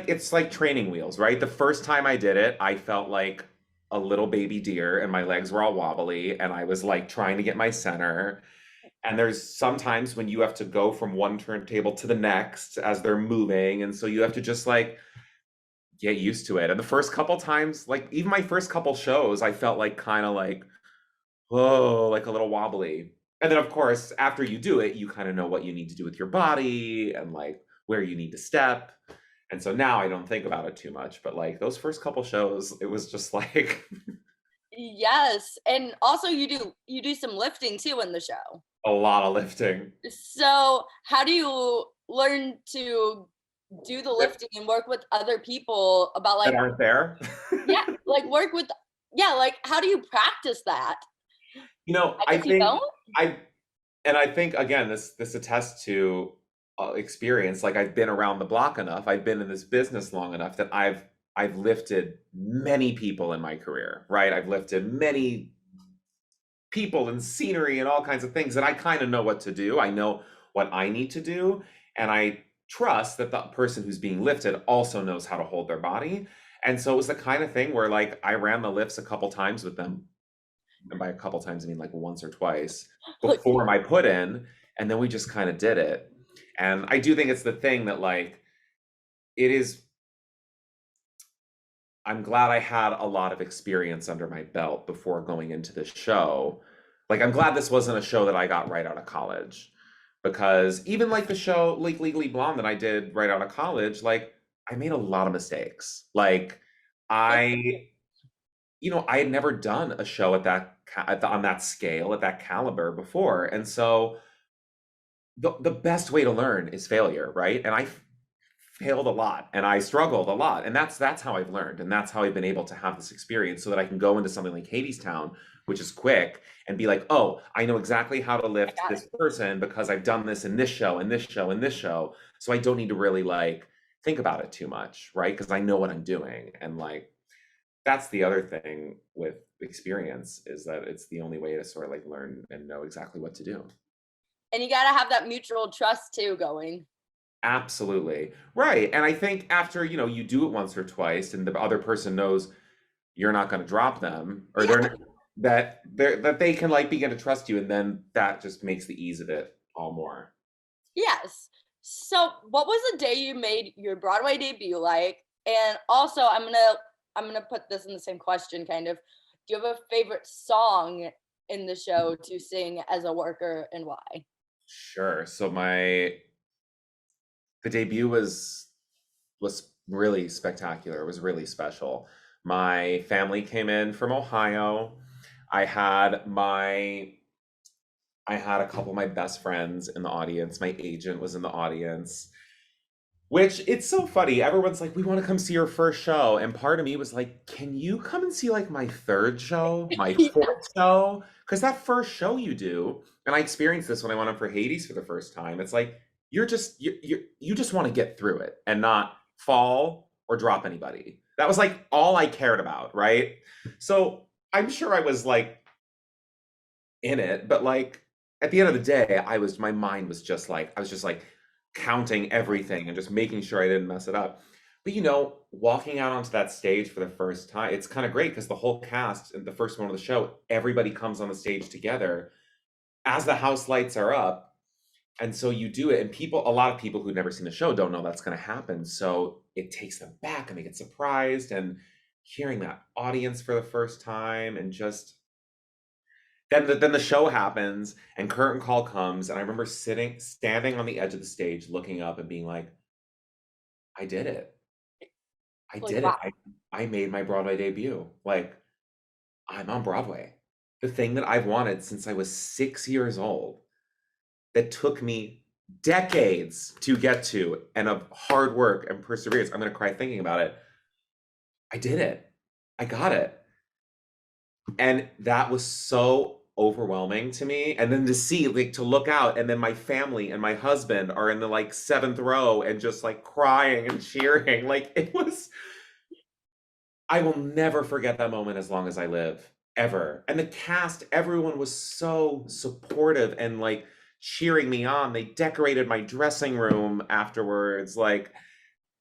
It's like training wheels, right? The first time I did it, I felt like a little baby deer and my legs were all wobbly and I was like trying to get my center. And there's sometimes when you have to go from one turntable to the next as they're moving, and so you have to just like get used to it. And the first couple times, like even my first couple shows, I felt like kind of like, whoa, like a little wobbly. And then of course, after you do it, you kind of know what you need to do with your body and like where you need to step. And so now I don't think about it too much, but like those first couple shows, it was just like Yes. And also you do some lifting too in the show. a lot of lifting. So how do you learn to do the That lifting and work with other people about that like, aren't there. yeah, like work with, yeah, like how do you practice that? I I guess you think don't? I and I think again, this attests to experience. Like I've been around the block enough. I've been in this business long enough that I've lifted many people in my career. Right? I've lifted many people and scenery and all kinds of things, and I kind of know what to do. I know what I need to do, and I trust that the person who's being lifted also knows how to hold their body. And so it was the kind of thing where like I ran the lifts a couple times with them, and by a couple times I mean like once or twice before my put in, and then we just kind of did it. And I do think it's the thing that like it is, I'm glad I had a lot of experience under my belt before going into this show. Like, I'm glad this wasn't a show that I got right out of college. Because even like the show, like Legally Blonde, that I did right out of college, like, I made a lot of mistakes. Like, I, I had never done a show at on that scale, at that caliber before. And so the best way to learn is failure, right? And I failed a lot and I struggled a lot. And that's how I've learned. And that's how I've been able to have this experience so that I can go into something like Hadestown, which is quick, and be like, oh, I know exactly how to lift this person because I've done this in this show and this show and this show. So I don't need to really like think about it too much, right? Because I know what I'm doing. And like that's the other thing with experience, is that it's the only way to sort of like learn and know exactly what to do. And you got to have that mutual trust too going. Absolutely. Right. And I think after, you do it once or twice and the other person knows you're not going to drop them, or that they can like begin to trust you, and then that just makes the ease of it all more. Yes. So, what was the day you made your Broadway debut like? And also, I'm gonna put this in the same question, kind of. Do you have a favorite song in the show to sing as a worker, and why? Sure. So the debut was really spectacular. It was really special. My family came in from Ohio. I had my I had a couple of my best friends in the audience. My agent was in the audience, which it's so funny. Everyone's like, we want to come see your first show. And part of me was like, can you come and see like my third show, my fourth show? Because that first show you do, and I experienced this when I went up for Hades for the first time. It's like, you just want to get through it and not fall or drop anybody. That was like all I cared about, right? So I'm sure I was like in it, but like at the end of the day, my mind was just like, I was just like counting everything and just making sure I didn't mess it up. But walking out onto that stage for the first time, it's kind of great because the whole cast in the first one of the show, everybody comes on the stage together as the house lights are up. And so you do it, and a lot of people who've never seen the show don't know that's going to happen. So it takes them back and they get surprised, and hearing that audience for the first time, and just then the show happens and curtain call comes, and I remember standing on the edge of the stage, looking up and being like, I did it. I Like, did it. wow. I made my Broadway debut. Like, I'm on Broadway. The thing that I've wanted since I was 6 years old, that took me decades to get to, and of hard work and perseverance. I'm going to cry thinking about it. I did it. I got it. And that was so overwhelming to me. And then to see, like, to look out, and then my family and my husband are in the like seventh row and just like crying and cheering. Like, I will never forget that moment as long as I live, ever. And the cast, everyone was so supportive and like cheering me on. They decorated my dressing room afterwards. Like,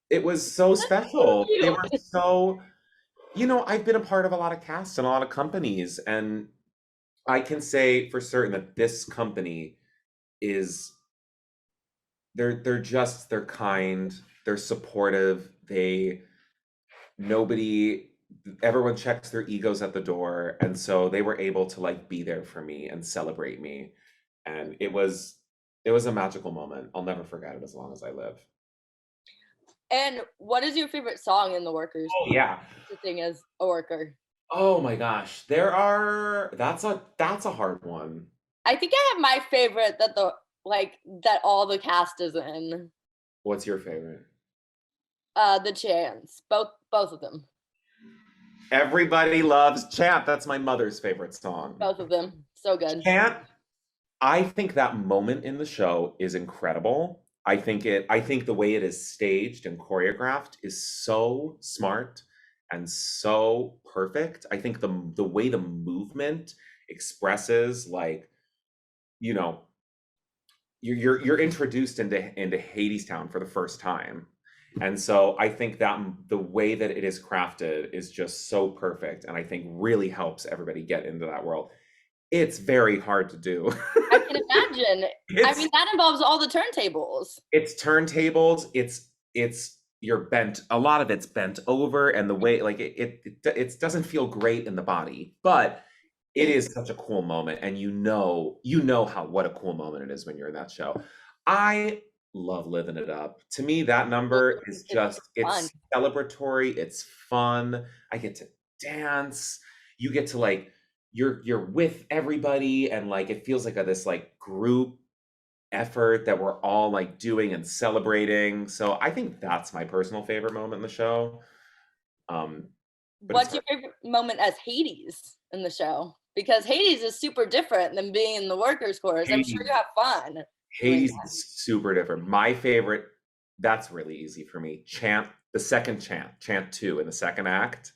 it was so special. They were so, I've been a part of a lot of casts and a lot of companies, and I can say for certain that this company is, they're kind, they're supportive, nobody everyone checks their egos at the door, and so they were able to like be there for me and celebrate me, and it was a magical moment. I'll never forget it as long as I live. And what is your favorite song in The Workers Oh yeah. to sing as a worker? Oh my gosh. That's a hard one. I think I have my favorite that all the cast is in. What's your favorite? The Chants, both of them, Everybody loves Chant. That's my mother's favorite song. both of them, so good. Chant, I think that moment in the show is incredible. I think the way it is staged and choreographed is so smart and so perfect. I think the way the movement expresses, like, you know, you're introduced into Hadestown for the first time. And so I think that the way that it is crafted is just so perfect, and I think really helps everybody get into that world. It's very hard to do. I can imagine. I mean, It's that involves all the turntables. it's turntables, it's you're bent, a lot of it's bent over, and the way like it doesn't feel great in the body, but it is such a cool moment, and you know how what a cool moment it is when you're in that show. I love living it up. To me, that number is It's just fun. it's celebratory, it's fun. I get to dance. You get to like you're with everybody, and like it feels like this like group effort that we're all like doing and celebrating. So I think that's my personal favorite moment in the show. Um, but it's What's hard. your favorite moment as Hades in the show? Because Hades is super different than being in the workers' chorus. I'm sure you Hades have fun doing Hades is super different. My favorite, that's really easy for me. The second chant two in the second act.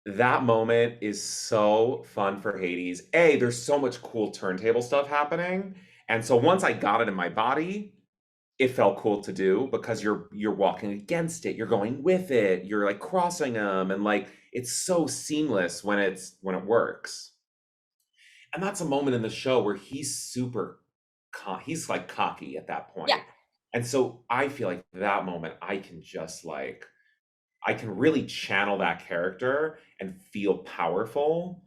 That moment is so fun for Hades. There's so much cool turntable stuff happening. And so once I got it in my body, it felt cool to do because you're walking against it, you're going with it, you're like crossing them, and like it's so seamless when it works. And that's a moment in the show where he's like cocky at that that. Yeah, point. And so I feel like that moment I can just like I can really channel that character and feel powerful,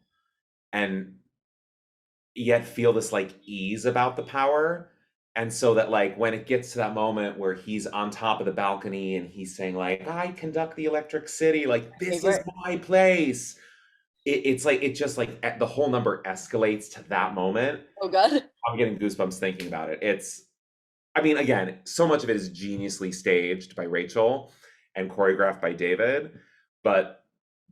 and yet feel this like ease about the power. And so that like when it gets to that moment where he's on top of the balcony and he's saying like I conduct the electric city, like this is favorite. my place. It's like it just like the whole number escalates to that moment. Oh, good. I'm getting goosebumps thinking about it. I mean, again, so much of it is geniusly staged by Rachel and choreographed by David, but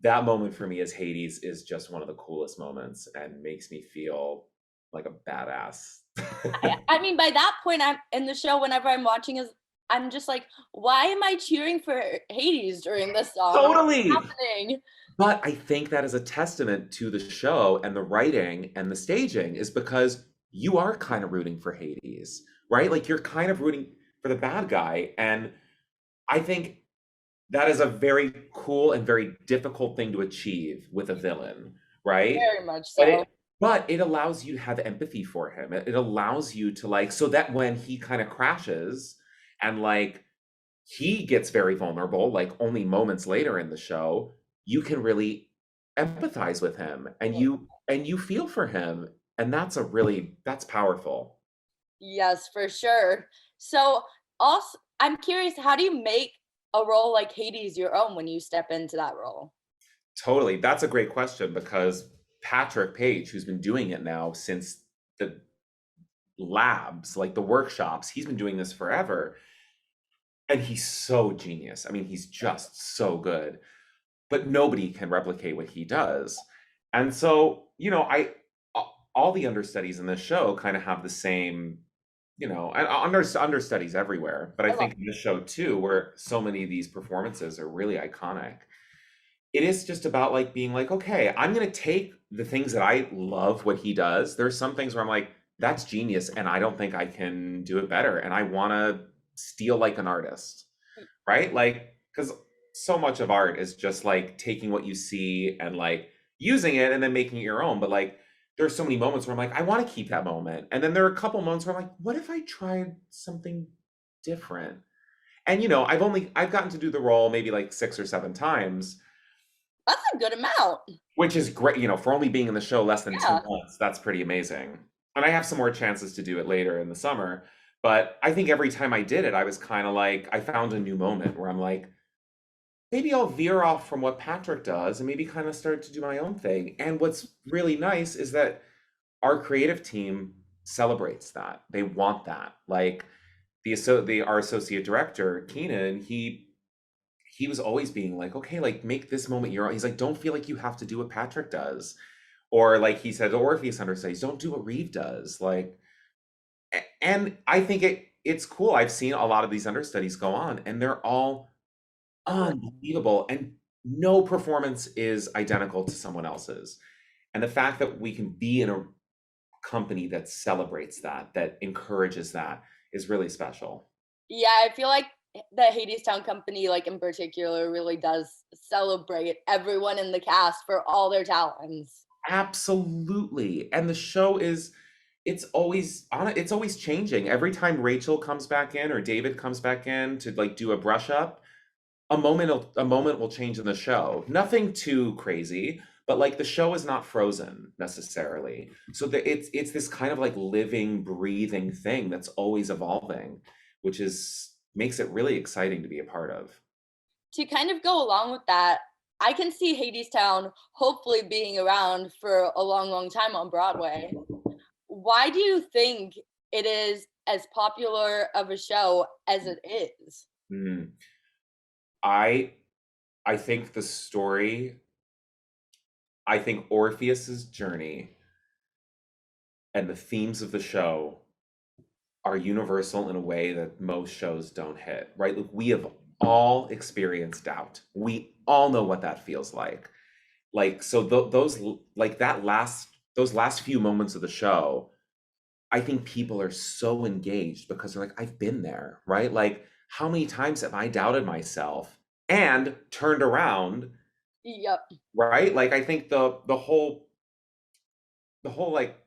that moment for me as Hades is just one of the coolest moments and makes me feel like a badass. I mean, by that point, I'm in the show. Whenever I'm watching, is I'm just like, why am I cheering for Hades during this song? What's Totally. happening? But I think that is a testament to the show and the writing and the staging is because you are kind of rooting for Hades, right? Like you're kind of rooting for the bad guy. And I think that is a very cool and very difficult thing to achieve with a villain, right? Very much But so. it allows you to have empathy for him. It allows you to like so that when he kind of crashes and like he gets very vulnerable, like only moments later in the show, you can really empathize with him and you feel for him. And that's powerful. Yes, for sure. So, also, I'm curious, how do you make a role like Hades your own when you step into that role? Totally. That's a great question because Patrick Page, who's been doing it now since the labs, like the workshops, he's been doing this forever. And he's so genius. I mean, he's just so good, but nobody can replicate what he does. And so, all the understudies in this show kind of have the same, and understudies everywhere. But I I love think in this show too, where so many of these performances are really iconic, it is just about like being like, okay, I'm gonna take the things that I love what he does. There's some things where I'm like, that's genius, and I don't think I can do it better, and I want to steal like an artist, right? Like, because so much of art is just like taking what you see and like using it and then making it your own. But like, there's so many moments where I'm like, I want to keep that moment, and then there are a couple moments where I'm like, what if I tried something different? And I've gotten to do the role maybe like 6 or 7 times, That's a good amount. which is great, for only being in the show less than two Yeah. months, that's pretty amazing. And I have some more chances to do it later in the summer. But I think every time I did it, I was kind of like, I found a new moment where I'm like, maybe I'll veer off from what Patrick does and maybe kind of start to do my own thing. And what's really nice is that our creative team celebrates that. They want that. Like our associate director, Keenan, he was always being like, okay, like make this moment your own. He's like, don't feel like you have to do what Patrick does. Or like he said, Orpheus understudies, don't do what Reeve does. Like, and I think it's cool. I've seen a lot of these understudies go on, and they're all unbelievable, and no performance is identical to someone else's. And the fact that we can be in a company that celebrates that, that encourages that, is really special. Yeah, I feel like the Hadestown company, like in particular, really does celebrate everyone in the cast for all their talents. Absolutely. And the show is, it's always on it, it's always changing. Every time Rachel comes back in or David comes back in to like do a brush up, a moment will change in the show. Nothing too crazy, but like the show is not frozen necessarily. So it's this kind of like living, breathing thing that's always evolving, which is makes it really exciting to be a part of. To kind of go along with that, I can see Hadestown hopefully being around for a long, long time on Broadway. Why do you think it is as popular of a show as it is? Mm. I I think the story, I think Orpheus's journey and the themes of the show are universal in a way that most shows don't hit, right? Look, we have all experienced doubt. We all know what that feels like. Like, so those, like that last, those last few moments of the show, I think people are so engaged because they're like, I've been there, right? Like, how many times have I doubted myself and turned around, Yep. right? Like, I think the whole like,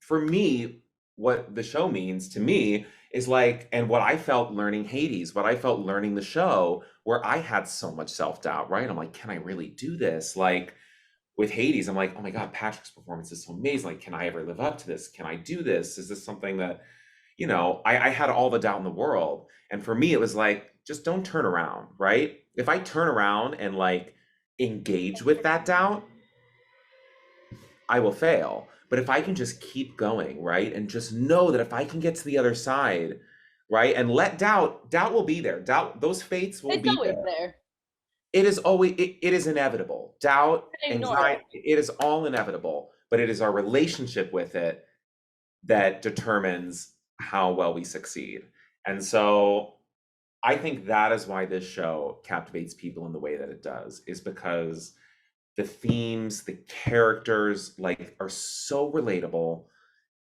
for me, what the show means to me is like, and what I felt learning Hades, what I felt learning the show, where I had so much self-doubt, right? I'm like, can I really do this? Like with Hades, I'm like, oh my God, Patrick's performance is so amazing. Like, can I ever live up to this? Can I do this? Is this something that, I had all the doubt in the world. And for me, it was like, just don't turn around, right? If I turn around and like engage with that doubt, I will fail. But if I can just keep going, right? And just know that if I can get to the other side, right? And let doubt will be there. Doubt, those fates will It's be always there. there. It is always, it is inevitable. Doubt, Ignore it. anxiety, it is all inevitable. But it is our relationship with it that determines how well we succeed. And so I think that is why this show captivates people in the way that it does, is because the themes, the characters, like, are so relatable,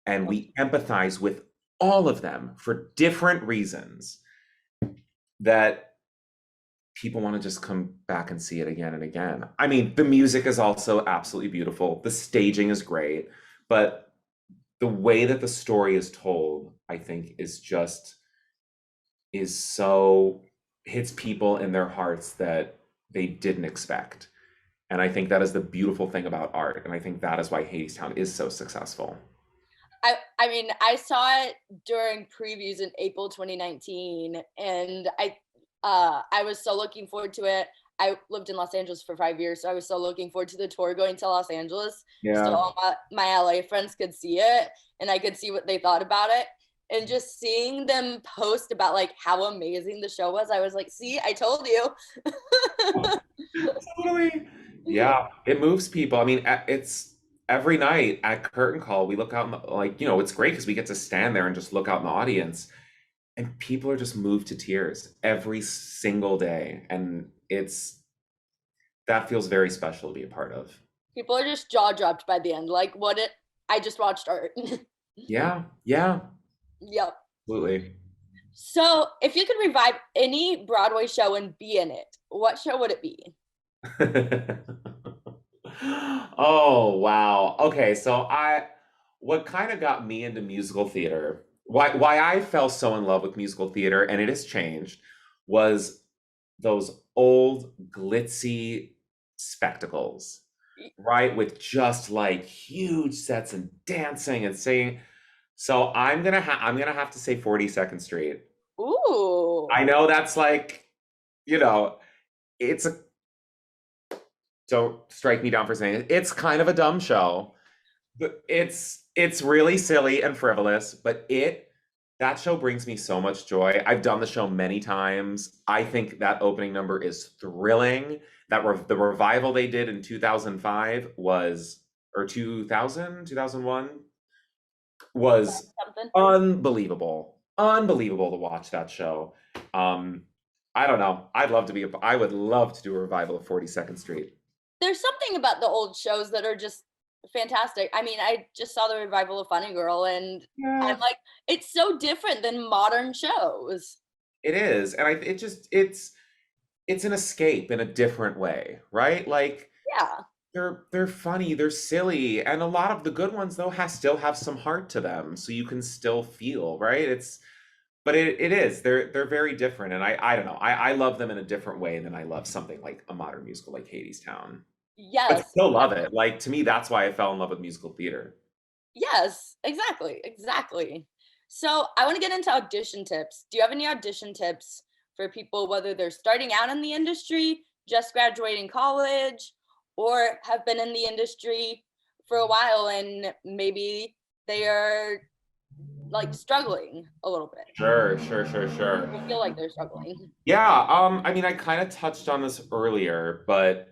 and we empathize with all of them for different reasons, that people want to just come back and see it again and again. I mean, the music is also absolutely beautiful. The staging is great, but the way that the story is told, I think, is so, hits people in their hearts that they didn't expect. And I think that is the beautiful thing about art. And I think that is why Hadestown is so successful. I mean, I saw it during previews in April 2019, and I was so looking forward to it. I lived in Los Angeles for 5 years, so I was so looking forward to the tour going to Los Angeles, so Yeah. all my LA friends could see it and I could see what they thought about it. And just seeing them post about like how amazing the show was, I was like, "See, I told you." Totally. Yeah, it moves people. I mean, it's every night at curtain call, we look out in the, like, it's great because we get to stand there and just look out in the audience, and people are just moved to tears every single day. And that feels very special to be a part of. People are just jaw dropped by the end. Like, what it? I just watched art. Yeah, yeah, Yep. absolutely. So, if you could revive any Broadway show and be in it, what show would it be? Oh, wow. Okay, so what kind of got me into musical theater, why I fell so in love with musical theater, and it has changed, was those old glitzy spectacles, right? With just like huge sets and dancing and singing. So I'm gonna have to say 42nd Street. Ooh. I know that's like, you know, it's a don't strike me down for saying it. It's kind of a dumb show. But it's really silly and frivolous, but that show brings me so much joy. I've done the show many times. I think that opening number is thrilling. The revival they did in 2005 was, or 2001, was Something. unbelievable. Unbelievable to watch that show. Um, I don't know. I would love to do a revival of 42nd Street. There's something about the old shows that are just fantastic. I mean, I just saw the revival of Funny Girl, and I'm Yeah. like, it's so different than modern shows. It is, and it's an escape in a different way, right? Like Yeah. they're funny, they're silly, and a lot of the good ones though has still have some heart to them, so you can still feel, right? But it is they're very different, and I don't know, I love them in a different way than I love something like a modern musical like Hadestown. But Yes. still love it. Like to me, that's why I fell in love with musical theater. Yes, exactly, exactly. So I want to get into audition tips. Do you have any audition tips for people, whether they're starting out in the industry, just graduating college, or have been in the industry for a while and maybe they are like struggling a little bit? Sure, sure, sure, sure. They feel like they're struggling. Yeah, I mean, I kind of touched on this earlier, but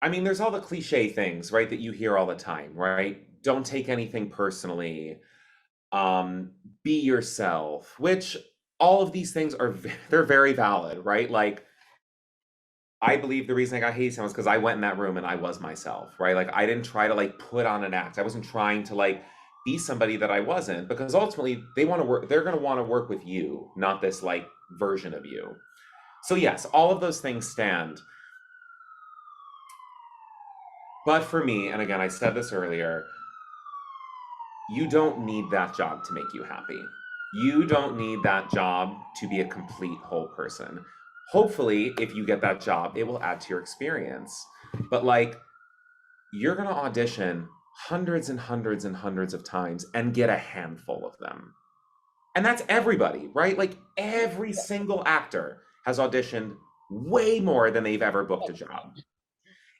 I mean, there's all the cliche things, right, that you hear all the time, right? Don't take anything personally. Um, be yourself, which all of these things are they're very valid, right? Like I believe the reason I got Hadestown was because I went in that room and I was myself, right? Like I didn't try to like put on an act. I wasn't trying to like be somebody that I wasn't because ultimately they want to work, they're going to want to work with you, not this like version of you. So yes, all of those things stand. But for me, and again, I said this earlier, you don't need that job to make you happy. You don't need that job to be a complete whole person. Hopefully, if you get that job, it will add to your experience. But like, you're going to audition hundreds and hundreds and hundreds of times and get a handful of them. And that's everybody, right? Like, every single actor has auditioned way more than they've ever booked a job.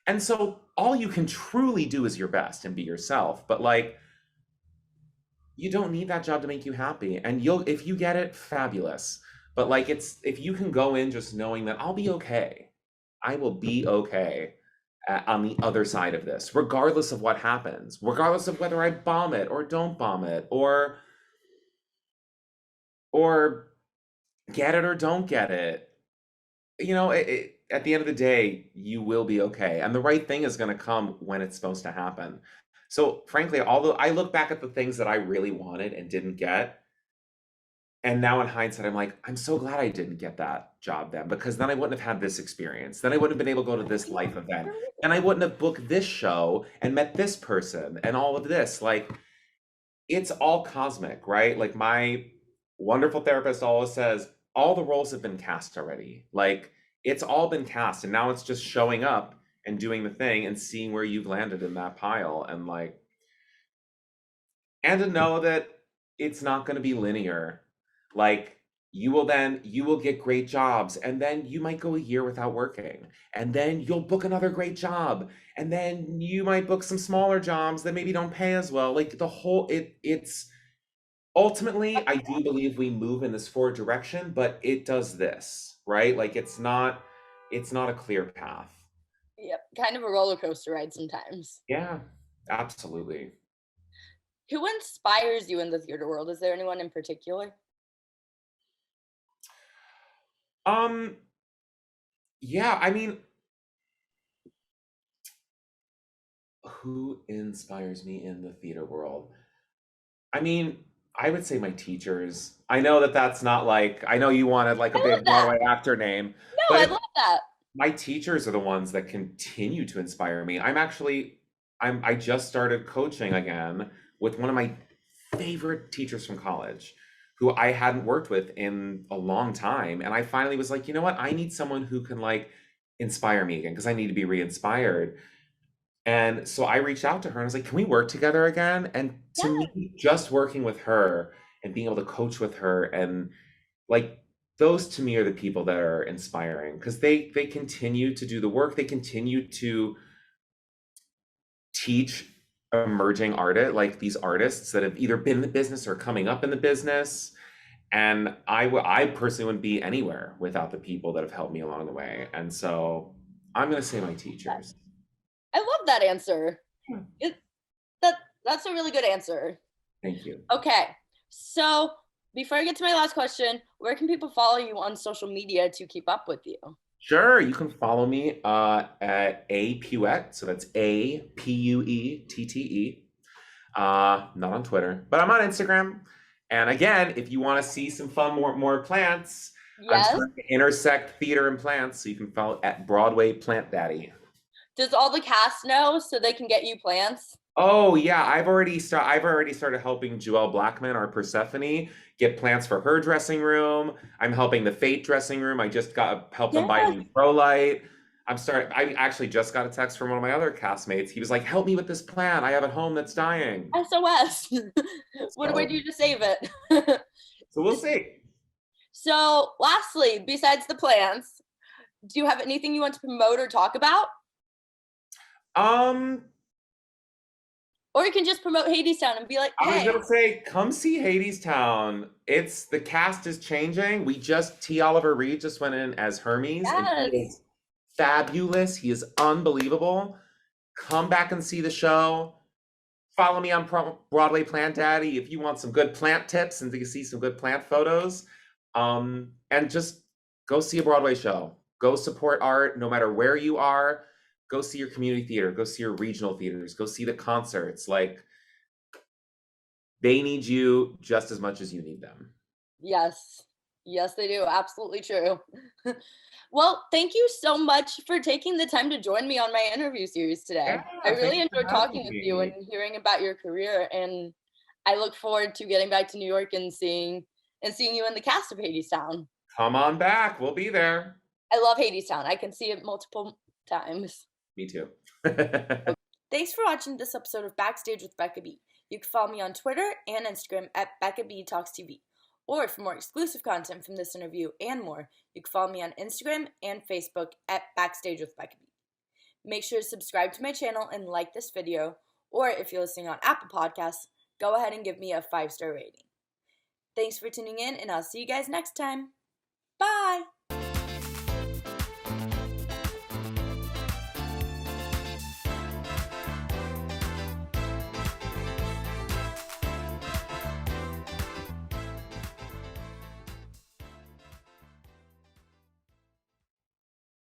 And so, all you can truly do is your best and be yourself. But like, you don't need that job to make you happy. And you'll, if you get it, fabulous. But like, it's, if you can go in just knowing that I'll be okay, I will be okay on the other side of this, regardless of what happens, regardless of whether I bomb it or don't bomb it, or get it or don't get it. You know, at the end of the day, you will be okay, and the right thing is going to come when it's supposed to happen. So, frankly, although I look back at the things that I really wanted and didn't get, and now in hindsight, I'm like, I'm so glad I didn't get that job then, because then I wouldn't have had this experience. Then I wouldn't have been able to go to this life event. And I wouldn't have booked this show and met this person and all of this. Like, it's all cosmic, right? Like, my wonderful therapist always says, all the roles have been cast already. Like, it's all been cast. And now it's just showing up and doing the thing and seeing where you've landed in that pile. And like, and to know that it's not going to be linear. Like you will get great jobs and then you might go a year without working and then you'll book another great job and then you might book some smaller jobs that maybe don't pay as well. Like the whole it's ultimately I do believe we move in this forward direction, but it does this, right? Like it's not a clear path. Yep, kind of a roller coaster ride sometimes. Yeah, absolutely. Who inspires you in the theater world? Is there anyone in particular? Um yeah, I mean, who inspires me in the theater world? I mean, I would say my teachers. I know that that's not like, I know you wanted like a I love big that. Broadway actor name, No, but I it's, love that. my teachers are the ones that continue to inspire me. I just started coaching again with one of my favorite teachers from college who I hadn't worked with in a long time. And I finally was like, you know what? I need someone who can like inspire me again because I need to be re-inspired. And so I reached out to her and I was like, can we work together again? And to Yeah. me, just working with her and being able to coach with her and like those to me are the people that are inspiring because they continue to do the work, they continue to teach emerging like these artists that have either been in the business or coming up in the business. And I personally wouldn't be anywhere without the people that have helped me along the way. And so I'm gonna say my teachers. I love that answer. Yeah. It, that that's a really good answer. Thank you. Okay. So before I get to my last question, where can people follow you on social media to keep up with you? Sure, you can follow me at a Puette, so that's Puette. Not on Twitter, but I'm on Instagram. And again, if you want to see some fun, more plants, I'm Yes. trying to intersect theater and plants, so you can follow at Broadway Plant Daddy. Does all the cast know so they can get you plants? Oh yeah, I've already started helping Joelle Blackman, our Persephone, get plants for her dressing room. I'm helping the Fate dressing room. I just got helped them buy a Yes. new pro light. I actually just got a text from one of my other castmates. He was like, "Help me with this plant. I have a home that's dying." SOS. What do I So, do to save it? so we'll see. So, lastly, besides the plants, do you have anything you want to promote or talk about? Um, Or you can just promote Hadestown and be like, I was hey, gonna say, come see Hadestown. It's the cast is changing. T. Oliver Reed just went in as Hermes, and he yes, is fabulous. He is unbelievable. Come back and see the show. Follow me on Broadway Plant Daddy if you want some good plant tips and to see some good plant photos. And just go see a Broadway show. Go support art no matter where you are. Go see your community theater. Go see your regional theaters. Go see the concerts. Like, they need you just as much as you need them. yes, yes, they do. Absolutely true. Well, thank you so much for taking the time to join me on my interview series today. I Yeah, thank really you for enjoyed having talking with you and me. hearing about your career, and I look forward to getting back to New York and seeing you in the cast of Hadestown. Come on back. We'll be there. I love Hadestown. I can see it multiple times. Me too. Thanks for watching this episode of Backstage with Becca B. You can follow me on Twitter and Instagram at Becca B Talks TV. Or for more exclusive content from this interview and more, you can follow me on Instagram and Facebook at Backstage with Becca B. Make sure to subscribe to my channel and like this video, or if you're listening on Apple Podcasts, go ahead and give me a 5-star rating. Thanks for tuning in, and I'll see you guys next time. Bye!